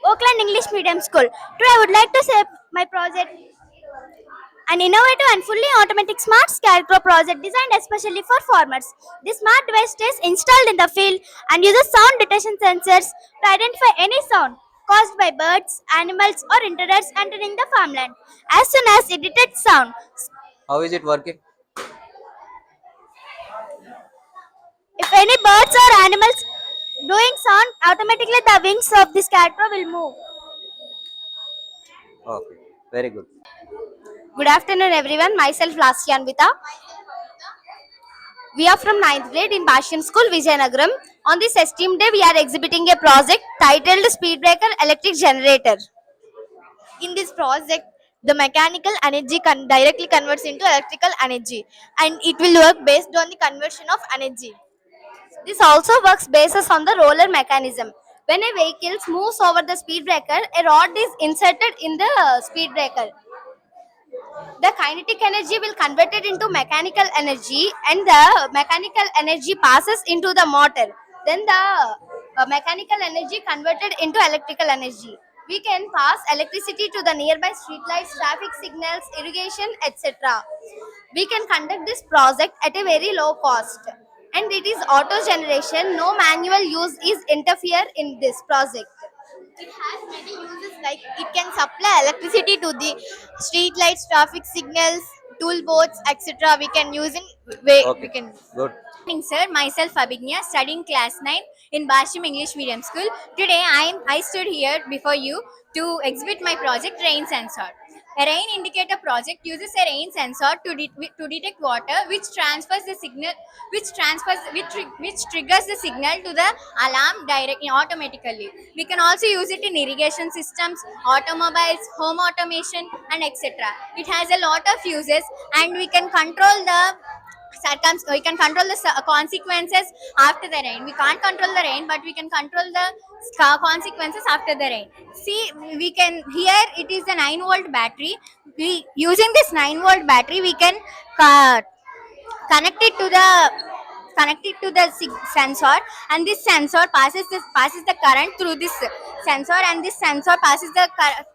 Oakland English Medium School. Today, I would like to say my project, an innovative and fully automatic smart scarecrow project designed especially for farmers. This smart device stays installed in the field and uses sound detection sensors to identify any sound caused by birds, animals, or intruders entering the farmland. As soon as it detects sound, How is it working? if any birds or animals doing sound, automatically the wings of the scarecrow will move. Okay, very good. Good afternoon, everyone. Myself, Lasyanvita. We are from 9th grade in Bashan School, Vijayanagaram. On this esteemed day, we are exhibiting a project titled Speedbreaker Electric Generator. In this project, the mechanical energy directly converts into electrical energy, and it will work based on the conversion of energy. This also works based on the roller mechanism. When a vehicle moves over the speed breaker, a rod is inserted in the speed breaker. The kinetic energy will convert it into mechanical energy, and the mechanical energy passes into the motor. Then the mechanical energy converted into electrical energy. We can pass electricity to the nearby streetlights, traffic signals, irrigation, etc. We can conduct this project at a very low cost, and it is auto generation. No manual use is interfere in this project. It has many uses, like it can supply electricity to the street lights, traffic signals, tool boats, etc. We can use in we Okay, can. good. Good morning, sir. Myself Abhignya, studying class 9 in Basham English Medium School. Today I stood here before you to exhibit my project Rain Sensor. A rain indicator project uses a rain sensor to detect water, which transfers the signal, which triggers the signal to the alarm automatically. We can also use it in irrigation systems, automobiles, home automation, and etc. It has a lot of uses, and we can control the we can control the consequences after the rain. We can't control the rain, but we can control the consequences after the rain. See, we can here it is the 9-volt battery. We using this 9-volt battery, we can uh, connect it to the sensor, and this sensor passes the current through this sensor, and this sensor passes the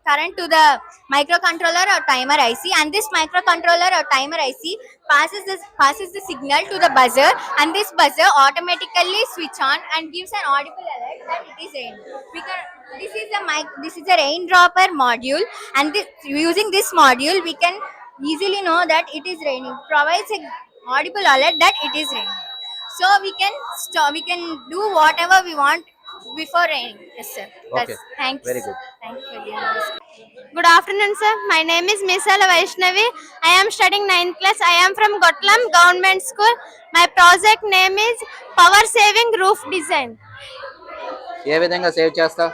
current to the microcontroller or timer IC, and this microcontroller or timer IC passes the signal to the buzzer, and this buzzer automatically switch on and gives an audible alert that it is rain. This is a raindropper module, and using this module we can easily know that it is raining. Provides a audible alert that it is raining. So we can do whatever we want before raining. Yes, sir. Okay, Thanks. very good. Thank you for giving this. Good afternoon, sir. My name is Misala Vaishnavi. I am studying 9th class. I am from Gotlam Government School. My project name is Power Saving Roof Design. ఏ విధంగా save చేస్తావు?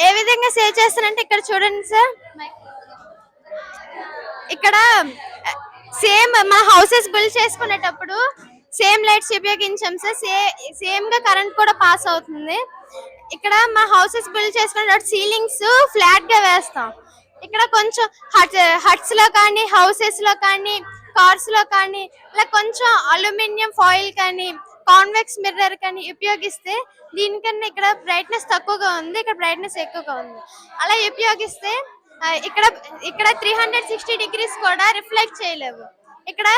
ఏ విధంగా save చేస్తానంటే ఇక్కడ చూడండి sir, ఇక్కడ same మా houses build చేసుకునేటప్పుడు same lights ఉపయోగించాం sir. Same గా కరెంట్ కూడా పాస్ అవుతుంది. ఇక్కడ మా హౌసెస్ బిల్డ్ చేసుకునేటప్పుడు సీలింగ్స్ ఫ్లాట్ గా వేస్తాం. ఇక్కడ కొంచెం హట్స్ లో కానీ, హౌసెస్ లో కానీ, కార్స్ లో కానీ ఇలా కొంచెం అల్యూమినియం ఫాయిల్ కానీ, కాన్వెక్స్ మిర్రర్ కానీ ఉపయోగిస్తే దీనికన్నా ఇక్కడ బ్రైట్నెస్ తక్కువగా ఉంది, ఇక్కడ బ్రైట్నెస్ ఎక్కువగా ఉంది. అలా ఉపయోగిస్తే ఇక్కడ ఇక్కడ 360 డిగ్రీస్ కూడా రిఫ్లెక్ట్ చేయలేవు. ఇక్కడ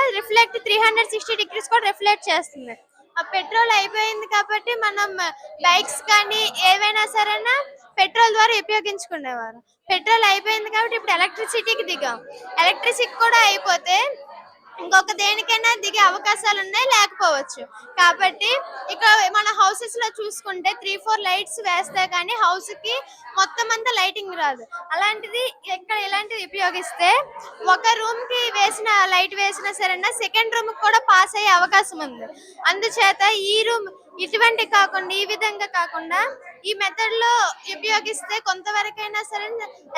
360 డిగ్రీస్ కూడా రిఫ్లెక్ట్ చేస్తుంది. ఆ పెట్రోల్ అయిపోయింది కాబట్టి మనం బైక్స్ కానీ ఏవైనా సరేనా పెట్రోల్ ద్వారా ఉపయోగించుకునేవారు. పెట్రోల్ అయిపోయింది కాబట్టి ఇప్పుడు ఎలక్ట్రిసిటీకి దిగాం. ఎలక్ట్రిసిటీ కూడా అయిపోతే ఇంకొక దేనికైనా దిగే అవకాశాలు ఉన్నాయి, లేకపోవచ్చు. కాబట్టి ఇక్కడ మన హౌసెస్ లో చూసుకుంటే 3-4 లైట్స్ వేస్తే కానీ హౌస్ కి మొత్తం అంతా లైటింగ్ రాదు. అలాంటిది ఇక్కడ ఇలాంటివి ఉపయోగిస్తే ఒక రూమ్ కి వేసిన లైట్ వేసినా సరే సెకండ్ రూమ్ కూడా పాస్ అయ్యే అవకాశం ఉంది. అందుచేత ఈ రూమ్ ఇటువంటి కాకుండా ఈ విధంగా కాకుండా ఈ మెథడ్ లో ఉపయోగిస్తే కొంతవరకైనా సరే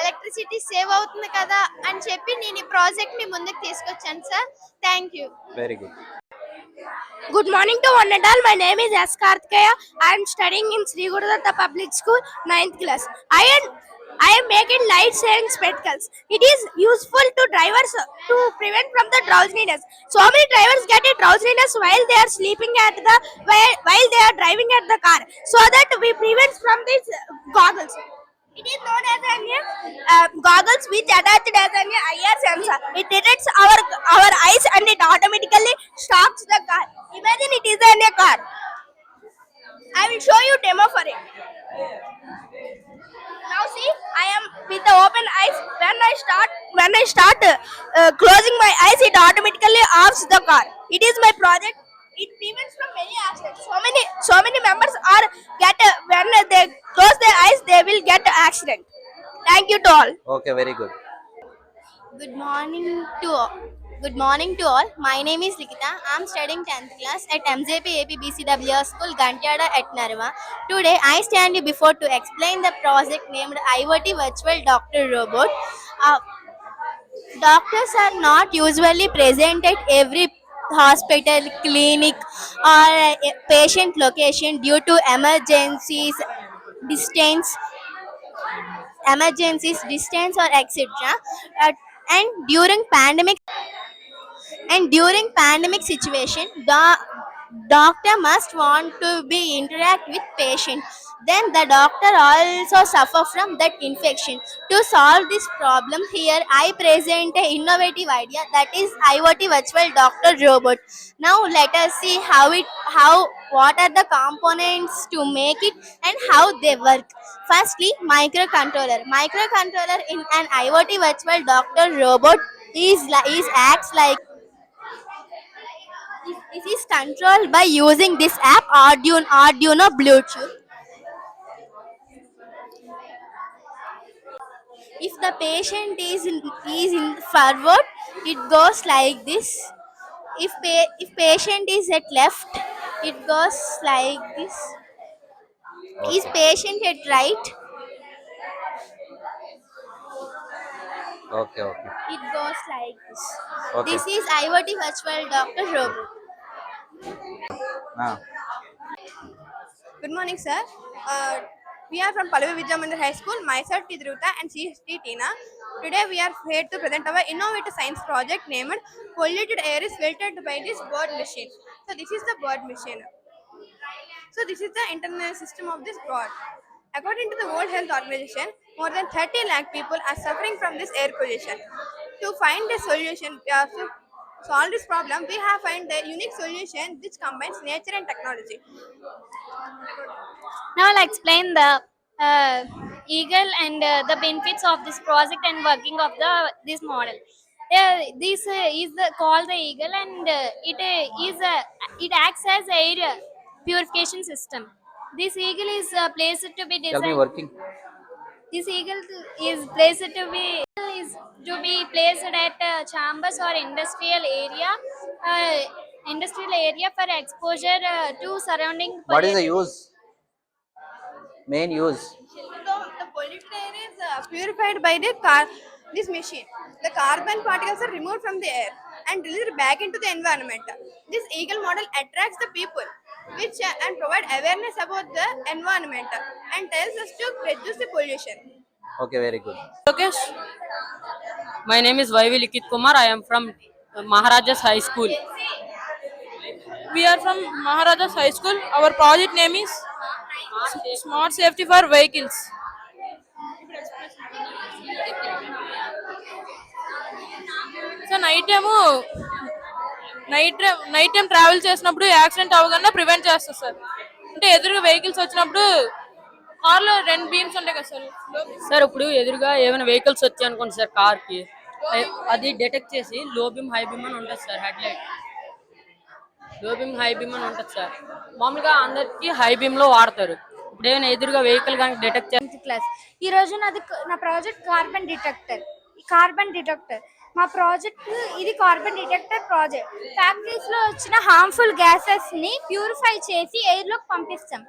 ఎలక్ట్రిసిటీ సేవ్ అవుతుంది కదా అని చెప్పి నేను ఈ ప్రాజెక్ట్ ని ముందుకు తీసుకొచ్చాను sir. Thank you. Very good. Good morning to one and all. My name is S. Karthikeya. I am studying in Sri Gurudatta Public School, 9th class. I am making light saving spectacles. It is useful to drivers to prevent from the drowsiness. So many drivers get a drowsiness while they are sleeping at the while they are driving at the car. So that we prevent from these goggles. It is known as goggles which attached as an IR sensor. It detects our eyes and it automatically stops the car. Imagine it is in a car. I will show you demo for it. Now see, I am with the open eyes. When I start closing my eyes, it automatically offs the car. It is my project. It prevents from many accidents. So many members are when they close their eyes, they will get accident. Thank you to all. Okay, very good. Good morning to all. Good morning to all. My name is Likita. I am studying 10th class at MJP AP BCWR School, Gantyada at Narva. Today, I stand before to explain the project named IoT Virtual Doctor Robot. Doctors are not usually present at every hospital, clinic, or patient location due to emergencies, distance, or etc. And during pandemic situation, the doctor must want to be interact with patient. Then the doctor also suffer from that infection. To solve this problem, here I present a innovative idea, that is IoT virtual doctor robot. Now let us see what are the components to make it and how they work. Firstly, microcontroller. Microcontroller in an IoT virtual doctor robot acts like this is controlled by using this app Arduino Bluetooth. If the patient is in forward, it goes like this. If patient is at left, it goes like this. Is patient at right, okay, okay. it goes like this. Okay. This is IoT virtual doctor robot. Good morning, sir. We are from Pallavi Vidya Mandir High School. Myself is Ruta and she is Tina. Today we are here to present our innovative science project named Polluted Air is Filtered by this bird machine. So this is the bird machine. So this is the internal system of this bird. According to the World Health Organization, more than 30 lakh people are suffering from this air pollution. To find a solution, to solve this problem, we have found a unique solution which combines nature and technology. Now I'll explain the eagle and the benefits of this project and working of this model. This is called the eagle, and it acts as air purification system. This eagle is placed to be Tell me designed. working. This eagle is placed to be placed at chambers or industrial area for exposure to surrounding. What is the use? Main use? So the polluted air is purified by this machine. The carbon particles are removed from the air and released back into the environment. This eagle model attracts the people, and provide awareness about the environment and tells us to reduce the pollution. Okay, very good. Lokesh. My name is Vaivi Likit Kumar. I am from Maharajas High School. We are from Maharajas High School. Our project name is Smart Safety for Vehicles. So night time travel చేసినప్పుడు accident అవ్వకుండా prevent చేస్తారు sir. అంటే ఎదురుగా vehicles వచ్చినప్పుడు కార్లో 2 beams ఉంటాయి కదా sir. Sir ఇప్పుడు ఎదురుగా ఏమైనా వెహికల్స్ వచ్చాయి అనుకోండి సార్ కార్కి, అది డిటెక్ట్ చేసి లో బీమ్ హై బీమ్ అని ఉంటుంది సార్. హెడ్ లైట్ లో బీమ్ హై బీమ్ అని ఉంటుంది సార్. మామూలుగా అందరికి హై బీమ్ లో వాడతారు. ఇప్పుడు ఏమైనా ఎదురుగా వెహికల్ కానీ డిటెక్ట్ క్లాస్ ఈ రోజు నా ప్రాజెక్ట్ కార్బన్ డిటెక్టర్ మా ప్రాజెక్ట్ ఇది కార్బన్ డిటెక్టర్ ప్రాజెక్ట్. ఫ్యాక్టరీస్ లో వచ్చిన హార్మ్ఫుల్ గ్యాసెస్ ని ప్యూరిఫై చేసి ఎయిర్ లోకి పంపిస్తాం.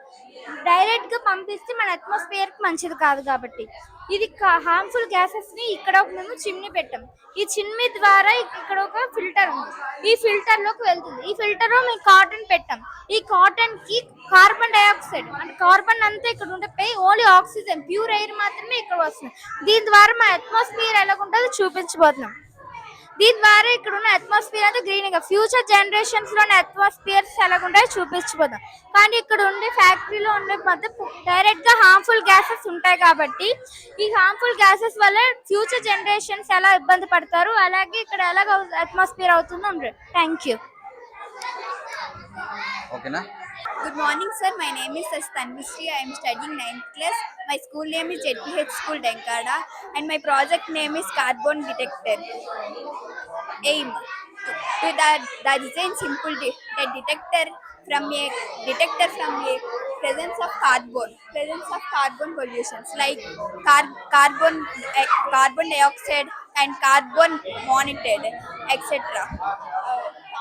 డైరెక్ట్ గా పంపిస్తే మన అట్మాస్ఫియర్ కి మంచిది కాదు కాబట్టి ఇది హార్మ్ఫుల్ గ్యాసెస్ ని ఇక్కడ మేము చిమ్నీ పెట్టాం. ఈ చిమ్నీ ద్వారా ఇక్కడ ఒక ఫిల్టర్ ఉంది. ఈ ఫిల్టర్ లోకి వెళ్తుంది. ఈ ఫిల్టర్ లో మేము కాటన్ పెట్టాం. ఈ కాటన్ కి కార్బన్ డైఆక్సైడ్ అంటే కార్బన్ అంతా ఇక్కడ ఉండిపోయి ఓన్లీ ఆక్సిజన్ ప్యూర్ ఎయిర్ మాత్రమే ఇక్కడ వస్తుంది. దీని ద్వారా మా అట్మాస్ఫియర్ ఎలాగుంటుందో చూపించబోతున్నాం. దీని ద్వారా ఇక్కడ ఉన్న అట్మాస్ఫియర్ అంతా గ్రీన్ గా ఫ్యూచర్ జనరేషన్స్ లోని అట్మాస్ఫియర్స్ ఎలాగుంటాయో చూపించబోదాం. కానీ ఇక్కడ ఉండే ఫ్యాక్టరీలో ఉండే మొత్తం డైరెక్ట్ గా హార్మ్ఫుల్ గ్యాసెస్ ఉంటాయి కాబట్టి ఈ హార్మ్ఫుల్ గ్యాసెస్ వల్ల ఫ్యూచర్ జనరేషన్స్ ఎలా ఇబ్బంది పడతారు, అలాగే ఇక్కడ ఎలాగ అట్మాస్ఫియర్ అవుతుందో ఉంటుంది. Thank you. ఓకేనా? Good morning, sir. My name is S. Tanvishri. I am studying 9th class. My school name is ZPH School, Denkada, and my project name is Carbon Detector. Aim to the design simple a detector from a presence of carbon pollutions like carbon dioxide and carbon monoxide, etc.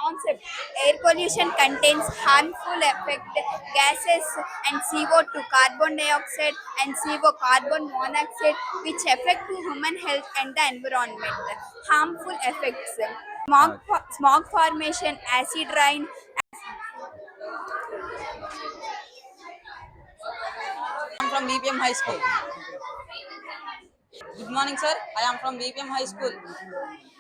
Concept: air pollution contains harmful effect gases and CO2, carbon dioxide and CO, carbon monoxide, which affect human health and the environment. Harmful effects: smog formation, acid rain. I'm from BPM High School. Good morning, sir. I am from BPM High School.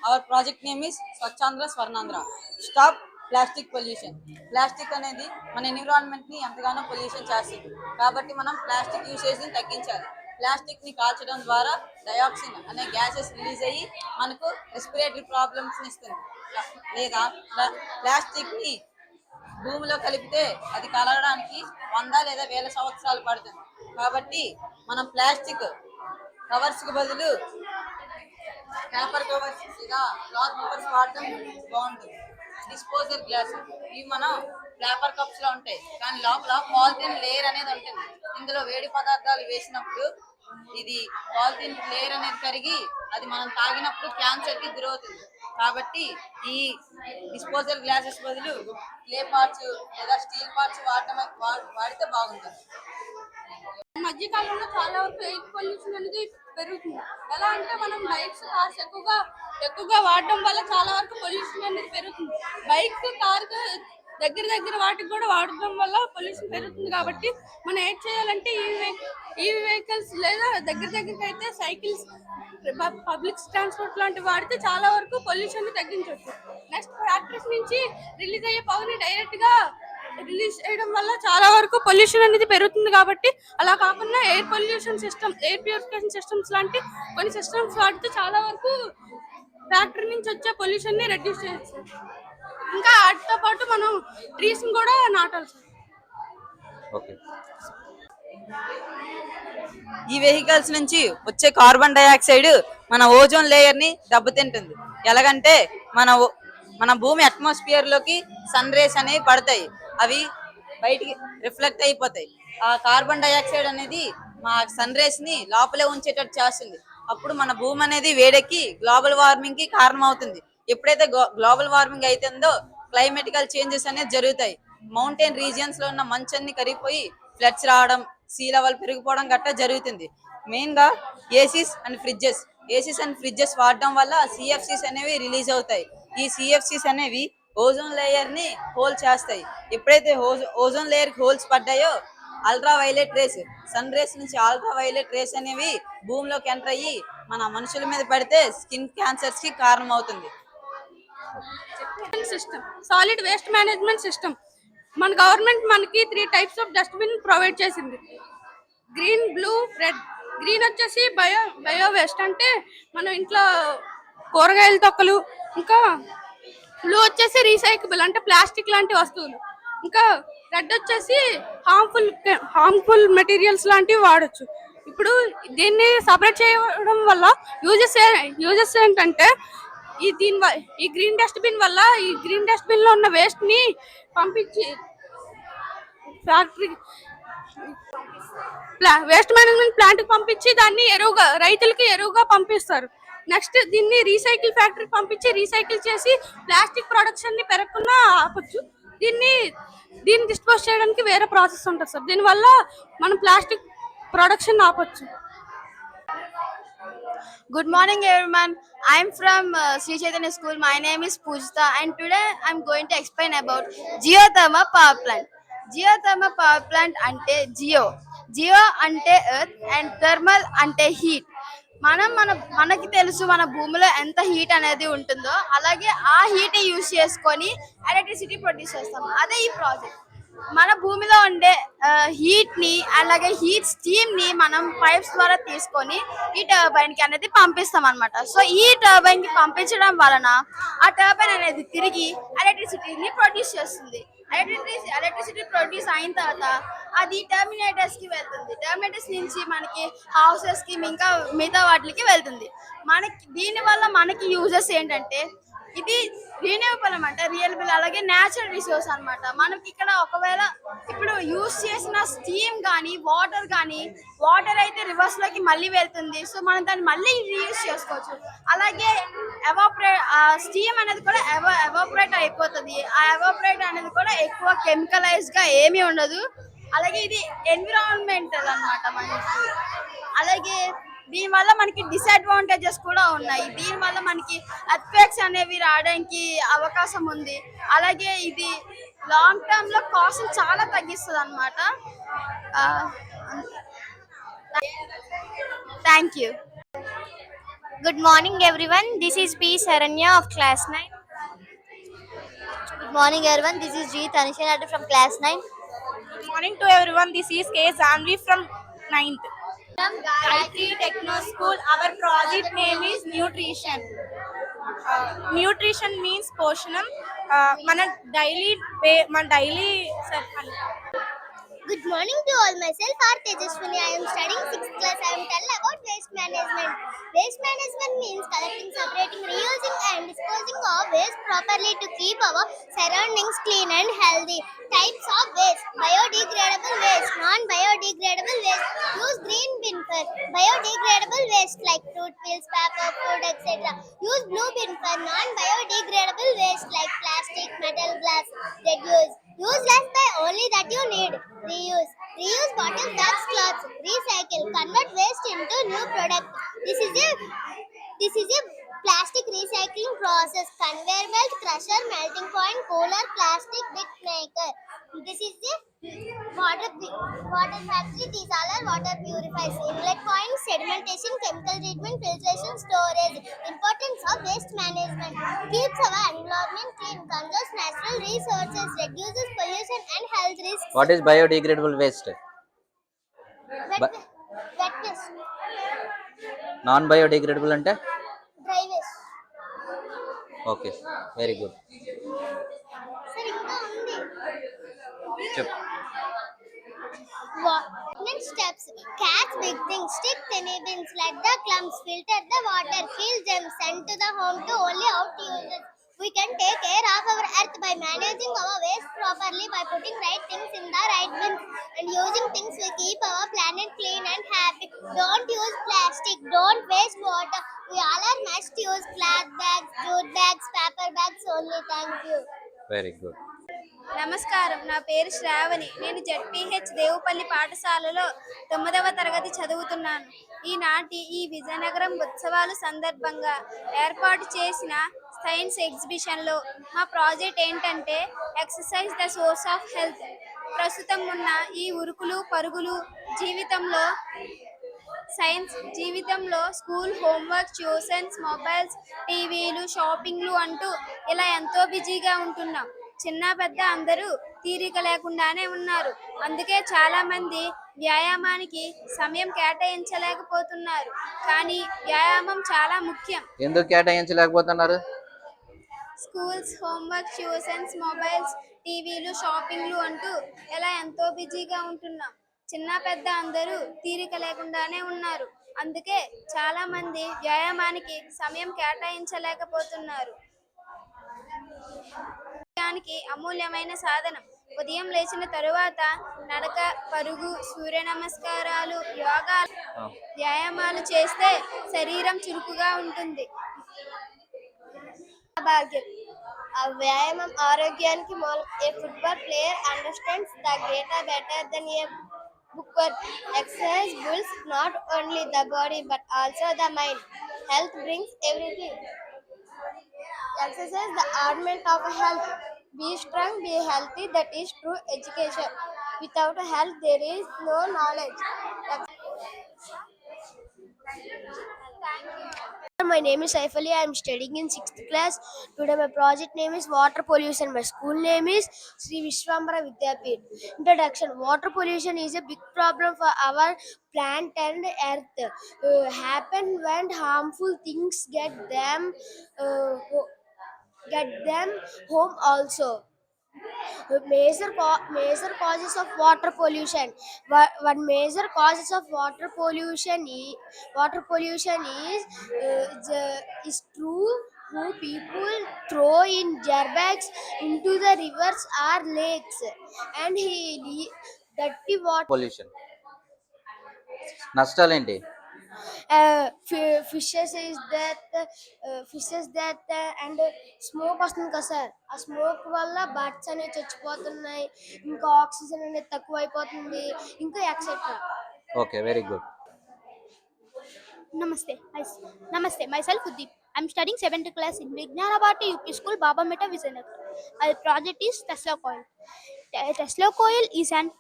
Our project name is Swachhandra Swarnandra. Stop plastic pollution. Plastic అనేది మన environment ని ఎంతగానో pollution చేస్తుంది. కాబట్టి మనం plastic usage ని తగ్గించాలి. Plastic ని కాల్చడం ద్వారా డయాక్సిన్ అనే గ్యాసెస్ రిలీజ్ అయ్యి మనకు రెస్పిరేటరీ ప్రాబ్లమ్స్ ఇస్తుంది. లేదా ప్లాస్టిక్ ని భూమిలో కలిపితే అది కలగడానికి 100 లేదా 1000 సంవత్సరాలు పడుతుంది. కాబట్టి మనం ప్లాస్టిక్ కవర్స్ కి బదులు పేపర్ కవర్స్ లేదా క్లాత్ కవర్స్ వాడటం బాగుంటుంది. డిస్పోజల్ గ్లాస్ ఇవి మనం పేపర్ కప్స్ లో ఉంటాయి, కానీ లోపల పాలిథిన్ లేయర్ అనేది ఉంటుంది. ఇందులో వేడి పదార్థాలు వేసినప్పుడు ఇది పాలిథిన్ లేయర్ అనేది కరిగి అది మనం తాగినప్పుడు క్యాన్సర్ కి గురవుతుంది. కాబట్టి ఈ డిస్పోజల్ గ్లాసెస్ బదులు క్లే పార్ట్స్ లేదా స్టీల్ పార్ట్స్ వాడితే బాగుంటుంది. మధ్యకాలంలో చాలా వరకు ఎయిర్ పొల్యూషన్ అనేది పెరుగుతుంది. ఎలా అంటే మనం బైక్స్ కార్స్ ఎక్కువగా వాడడం వల్ల చాలా వరకు పొల్యూషన్ అనేది పెరుగుతుంది. బైక్ కార్ దగ్గర వాటికి కూడా వాడడం వల్ల పొల్యూషన్ పెరుగుతుంది. కాబట్టి మనం ఏం చేయాలంటే ఈ వెహికల్స్ లేదా దగ్గరికి అయితే సైకిల్స్, పబ్లిక్ ట్రాన్స్పోర్ట్ లాంటివి వాడితే చాలా వరకు పొల్యూషన్ ని తగ్గించవచ్చు. నెక్స్ట్ ఫ్యాక్టరీస్ నుంచి రిలీజ్ అయ్యే పవర్ని డైరెక్ట్ గా రిలీజ్ చేయడం వల్ల చాలా వరకు పొల్యూషన్ అనేది పెరుగుతుంది. కాబట్టి అలా కాకుండా ఎయిర్ ప్యూరిఫికేషన్ సిస్టమ్స్ లాంటి కొన్ని సిస్టమ్స్ వాడితే చాలా వరకు ఫ్యాక్టరీ నుంచి వచ్చే పొల్యూషన్ ని రెడ్యూస్ చేయొచ్చు. ఇంకా వాటితో పాటు మనం ట్రీస్ కూడా నాటాలి సార్. ఓకే. ఈ వెహికల్స్ నుంచి వచ్చే కార్బన్ డైఆక్సైడ్ మన ఓజోన్ లేయర్ ని దెబ్బతింటుంది. ఎలాగంటే మన భూమి అట్మాస్ఫియర్ లోకి సన్ రేస్ అనేవి పడతాయి, అవి బయటికి రిఫ్లెక్ట్ అయిపోతాయి. ఆ కార్బన్ డైఆక్సైడ్ అనేది మా సన్ రేస్ ని లోపలే ఉంచేటట్టు చేస్తుంది. అప్పుడు మన భూమి అనేది వేడెక్కి గ్లోబల్ వార్మింగ్ కి కారణం అవుతుంది. ఎప్పుడైతే గ్లోబల్ వార్మింగ్ అవుతుందో క్లైమేటికల్ చేంజెస్ అనేది జరుగుతాయి. మౌంటైన్ రీజియన్స్ లో ఉన్న మంచన్ని కరిగిపోయి ఫ్లడ్స్ రావడం, సీ లెవెల్ పెరిగిపోవడం గట్టా జరుగుతుంది. మెయిన్ గా ఏసీస్ అండ్ ఫ్రిడ్జెస్ వాడడం వల్ల సిఎఫ్సిస్ అనేవి రిలీజ్ అవుతాయి. ఈ సిఎఫ్సిస్ అనేవి ఓజోన్ లేయర్ ని హోల్ చేస్తాయి. ఎప్పుడైతే ఓజోన్ లేయర్ హోల్స్ పడ్డాయో ultraviolet rays, sun rays నుంచి అల్ట్రా వైలెట్ రేస్ అనేవి భూమిలోకి ఎంటర్ అయ్యి మన మనుషుల మీద పడితే స్కిన్ క్యాన్సర్స్ కి కారణం అవుతుంది. System solid waste management system. మన గవర్నమెంట్ మనకి 3 types ఆఫ్ డస్ట్బిన్ ప్రొవైడ్ చేసింది: గ్రీన్, బ్లూ, రెడ్. గ్రీన్ వచ్చేసి బయో వేస్ట్, అంటే మనం ఇంట్లో కూరగాయల తొక్కలు. ఇంకా బ్లూ వచ్చేసి రీసైకిల్, అంటే ప్లాస్టిక్ లాంటి వస్తువులు. ఇంకా రెడ్ వచ్చేసి హార్మ్ఫుల్ మెటీరియల్స్ లాంటివి వాడచ్చు. ఇప్పుడు దీన్ని సపరేట్ చేయడం వల్ల యూజెస్ ఏంటంటే ఈ గ్రీన్ డస్ట్బిన్ వల్ల ఈ గ్రీన్ డస్ట్బిన్ లో ఉన్న వేస్ట్ ని పంపించి ఫ్యాక్టరీ వేస్ట్ మేనేజ్మెంట్ ప్లాంట్ కి పంపించి దాన్ని ఎరువుగా రైతులకి ఎరువుగా పంపిస్తారు. నెక్స్ట్ దీన్ని రీసైకిల్ ఫ్యాక్టరీకి పంపించి రీసైకిల్ చేసి ప్లాస్టిక్ ప్రొడక్షన్ ని పెరగకుండా ఆపొచ్చు. దీన్ని డిస్పోజ్ చేయడానికి వేరే ప్రాసెస్ ఉంటుంది సార్. దీనివల్ల మనం ప్లాస్టిక్ ప్రొడక్షన్ ఆపొచ్చు. Good morning, everyone. I'm from Sri Chaitanya School. My name is Pujita, and today I'm going to explain about geothermal power plant. Geothermal power plant ante geo ante earth and thermal ante heat. మనకి తెలుసు మన భూమిలో ఎంత heat అనేది ఉంటుందో, అలాగే ఆ heat use చేసుకొని ఎలక్ట్రిసిటీ ప్రొడ్యూస్ చేస్తాం. అదే ఈ ప్రాజెక్ట్. మన భూమిలో ఉండే హీట్ ని అలాగే హీట్ స్టీమ్ ని మనం పైప్స్ ద్వారా తీసుకొని ఈ టర్బైన్ కి అనేది పంపిస్తాం అన్నమాట. సో ఈ టర్బైన్ కి పంపించడం వలన ఆ టర్బైన్ అనేది తిరిగి ఎలక్ట్రిసిటీని ప్రొడ్యూస్ చేస్తుంది. ఎలక్ట్రిసిటీ ప్రొడ్యూస్ అయిన తర్వాత అది టర్మినేటర్స్ కి వెళ్తుంది. టర్మినేటర్స్ నుంచి మనకి హౌసెస్ కి ఇంకా మిగతా వాటికి వెళ్తుంది. దీనివల్ల మనకి యూజెస్ ఏంటంటే, ఇది రీన్యూవబుల్ అన్నమాట, రియలబుల్, అలాగే న్యాచురల్ రిసోర్స్ అన్నమాట. మనకి ఇక్కడ ఒకవేళ ఇప్పుడు యూజ్ చేసిన స్టీమ్ కానీ వాటర్ అయితే రివర్స్ లోకి మళ్ళీ వెళ్తుంది. సో మనం దాన్ని మళ్ళీ రీయూజ్ చేసుకోవచ్చు. అలాగే స్టీమ్ అనేది కూడా ఎవాపరేట్ అయిపోతుంది. ఆ ఎవాపరేట్ అనేది కూడా ఎక్కువ కెమికలైజ్ గా ఏమీ ఉండదు. అలాగే ఇది ఎన్విరాన్మెంటల్ అన్నమాట మనకి. అలాగే దీనివల్ల మనకి డిసడ్వాంటేజెస్ కూడా ఉన్నాయి. దీనివల్ల మనకి ఎర్త్క్వేక్స్ అనేవి రావడానికి అవకాశం ఉంది. అలాగే ఇది లాంగ్ టర్మ్ లో కాస్ట్ చాలా తగ్గిస్తుంది అన్నమాట. Thank you. Good morning, everyone. This is P. Saranya of class 9. Good morning, everyone. This is G. Tanisha from class 9. Good morning to everyone. This is K. Zanvi from 9th. From Gayatri Techno School, our project name is nutrition. Nutrition means poshanam. మన daily Good morning to all. Myself R. Tejaswini. I am studying 6th class. I am telling about waste management. Waste management means collecting, separating, reusing and disposing of waste properly to keep our surroundings clean and healthy. Types of waste: biodegradable waste, non-biodegradable waste. Use green bin for biodegradable waste like fruit peels, paper, food, etc. Use blue bin for non-biodegradable waste like plastic, metal, glass. Reduce. Use less by only that you need. Reuse bottle bags, cloths. Recycle. Convert waste into new product. This is a plastic recycling process. Conveyor belt, crusher, melting point, cooler, plastic bit maker. This is the water factory. These all are water purifiers. Inlet point, sedimentation, chemical treatment, filtration, storage. Importance of waste management: keeps our environment clean, conserves natural resources, reduces pollution and health risks. What is biodegradable waste? Wet waste, non biodegradable అంటే? dry waste. Okay, very good. Sir, ఇంకా ఉంది. చెప్పు. Next steps: catch big things, stick tiny bins, let the clumps, filter the water, fill them, send to the home to only out users. We can take care of our earth by managing our waste properly, by putting right things in the right bins and using things will keep our planet clean and happy. Don't use plastic, don't waste water. We all are must use cloth bags, jute bags, paper bags only. Thank you. Very good. నమస్కారం, నా పేరు శ్రావణి. నేను ZPH Devupalli పాఠశాలలో 9వ తరగతి చదువుతున్నాను. ఈనాటి ఈ విజయనగరం ఉత్సవాలు సందర్భంగా ఏర్పాటు చేసిన సైన్స్ ఎగ్జిబిషన్లో మా ప్రాజెక్ట్ ఏంటంటే exercise the source of health. ప్రస్తుతం ఉన్న ఈ ఉరుకులు పరుగులు జీవితంలో స్కూల్ హోంవర్క్, ట్యూషన్స్, మొబైల్స్, టీవీలు, షాపింగ్లు అంటూ ఇలా ఎంతో బిజీగా ఉంటున్నాం. చిన్న పెద్ద అందరూ తీరిక లేకుండానే ఉన్నారు. అందుకే చాలా మంది వ్యాయామానికి సమయం కేటాయించలేకపోతున్నారు. కానీ వ్యాయామం చాలా ముఖ్యం. ఎందుకు కేటాయించలేకపోతున్నారు? స్కూల్స్, హోంవర్క్, ట్యూషన్స్, మొబైల్స్, టీవీలు, షాపింగ్లు అంటూ ఇలా ఎంతో బిజీగా ఉంటున్నాం. చిన్న పెద్ద అందరూ తీరిక లేకుండానే ఉన్నారు. అందుకే చాలా మంది వ్యాయామానికి సమయం కేటాయించలేకపోతున్నారు. ఆరోగ్యానికి అమూల్యమైన సాధనం. ఉదయం లేచిన తరువాత నడక, పరుగు, సూర్య నమస్కారాలు, యోగా వ్యాయామాలు చేస్తే శరీరం చురుకుగా ఉంటుంది. భాగ్యం. ఆ వ్యాయామం ఆరోగ్యానికి మూలం. A football player understands the game better than a bookworm. Exercise builds not only the body but also the mind. Health brings everything. Exercise the ornament of health. Be strong, be healthy. That is true education. Without health, there is no knowledge. My name is Saifali. I am studying in 6th class. Today my project name is water pollution. My school name is Sri Vishwambara Vidyapith. Introduction. Water pollution is a big problem for our planet and earth. Happen when harmful things get them home also. Major causes of water pollution. One major causes of water pollution is true who people throw in jar bags into the rivers or lakes, and dirty water. Pollution నష్టాలేంటి? Fishes death and smoke వస్తుంది కదా sir. ఆ smoke వల్ల birds అనేవి చచ్చిపోతున్నాయి, ఇంకా oxygen అనేది తక్కువ అయిపోతుంది, ఇంకా etcetera. Okay, very good. Namaste. Myself Uddeep. I'm studying 7th class in Vignanabhati UP School, Baba Meta, Vizayanagar. My project is Tesla coil. Tesla coil is an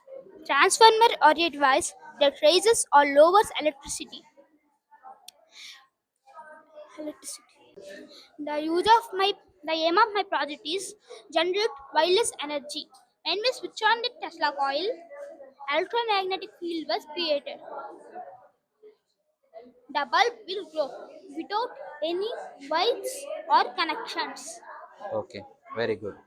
transformer or a device that raises or lowers electricity. The aim of my project is generate wireless energy. When we switch on the Tesla coil, electromagnetic field was created. The bulb will glow without any wires or connections. Okay, very good.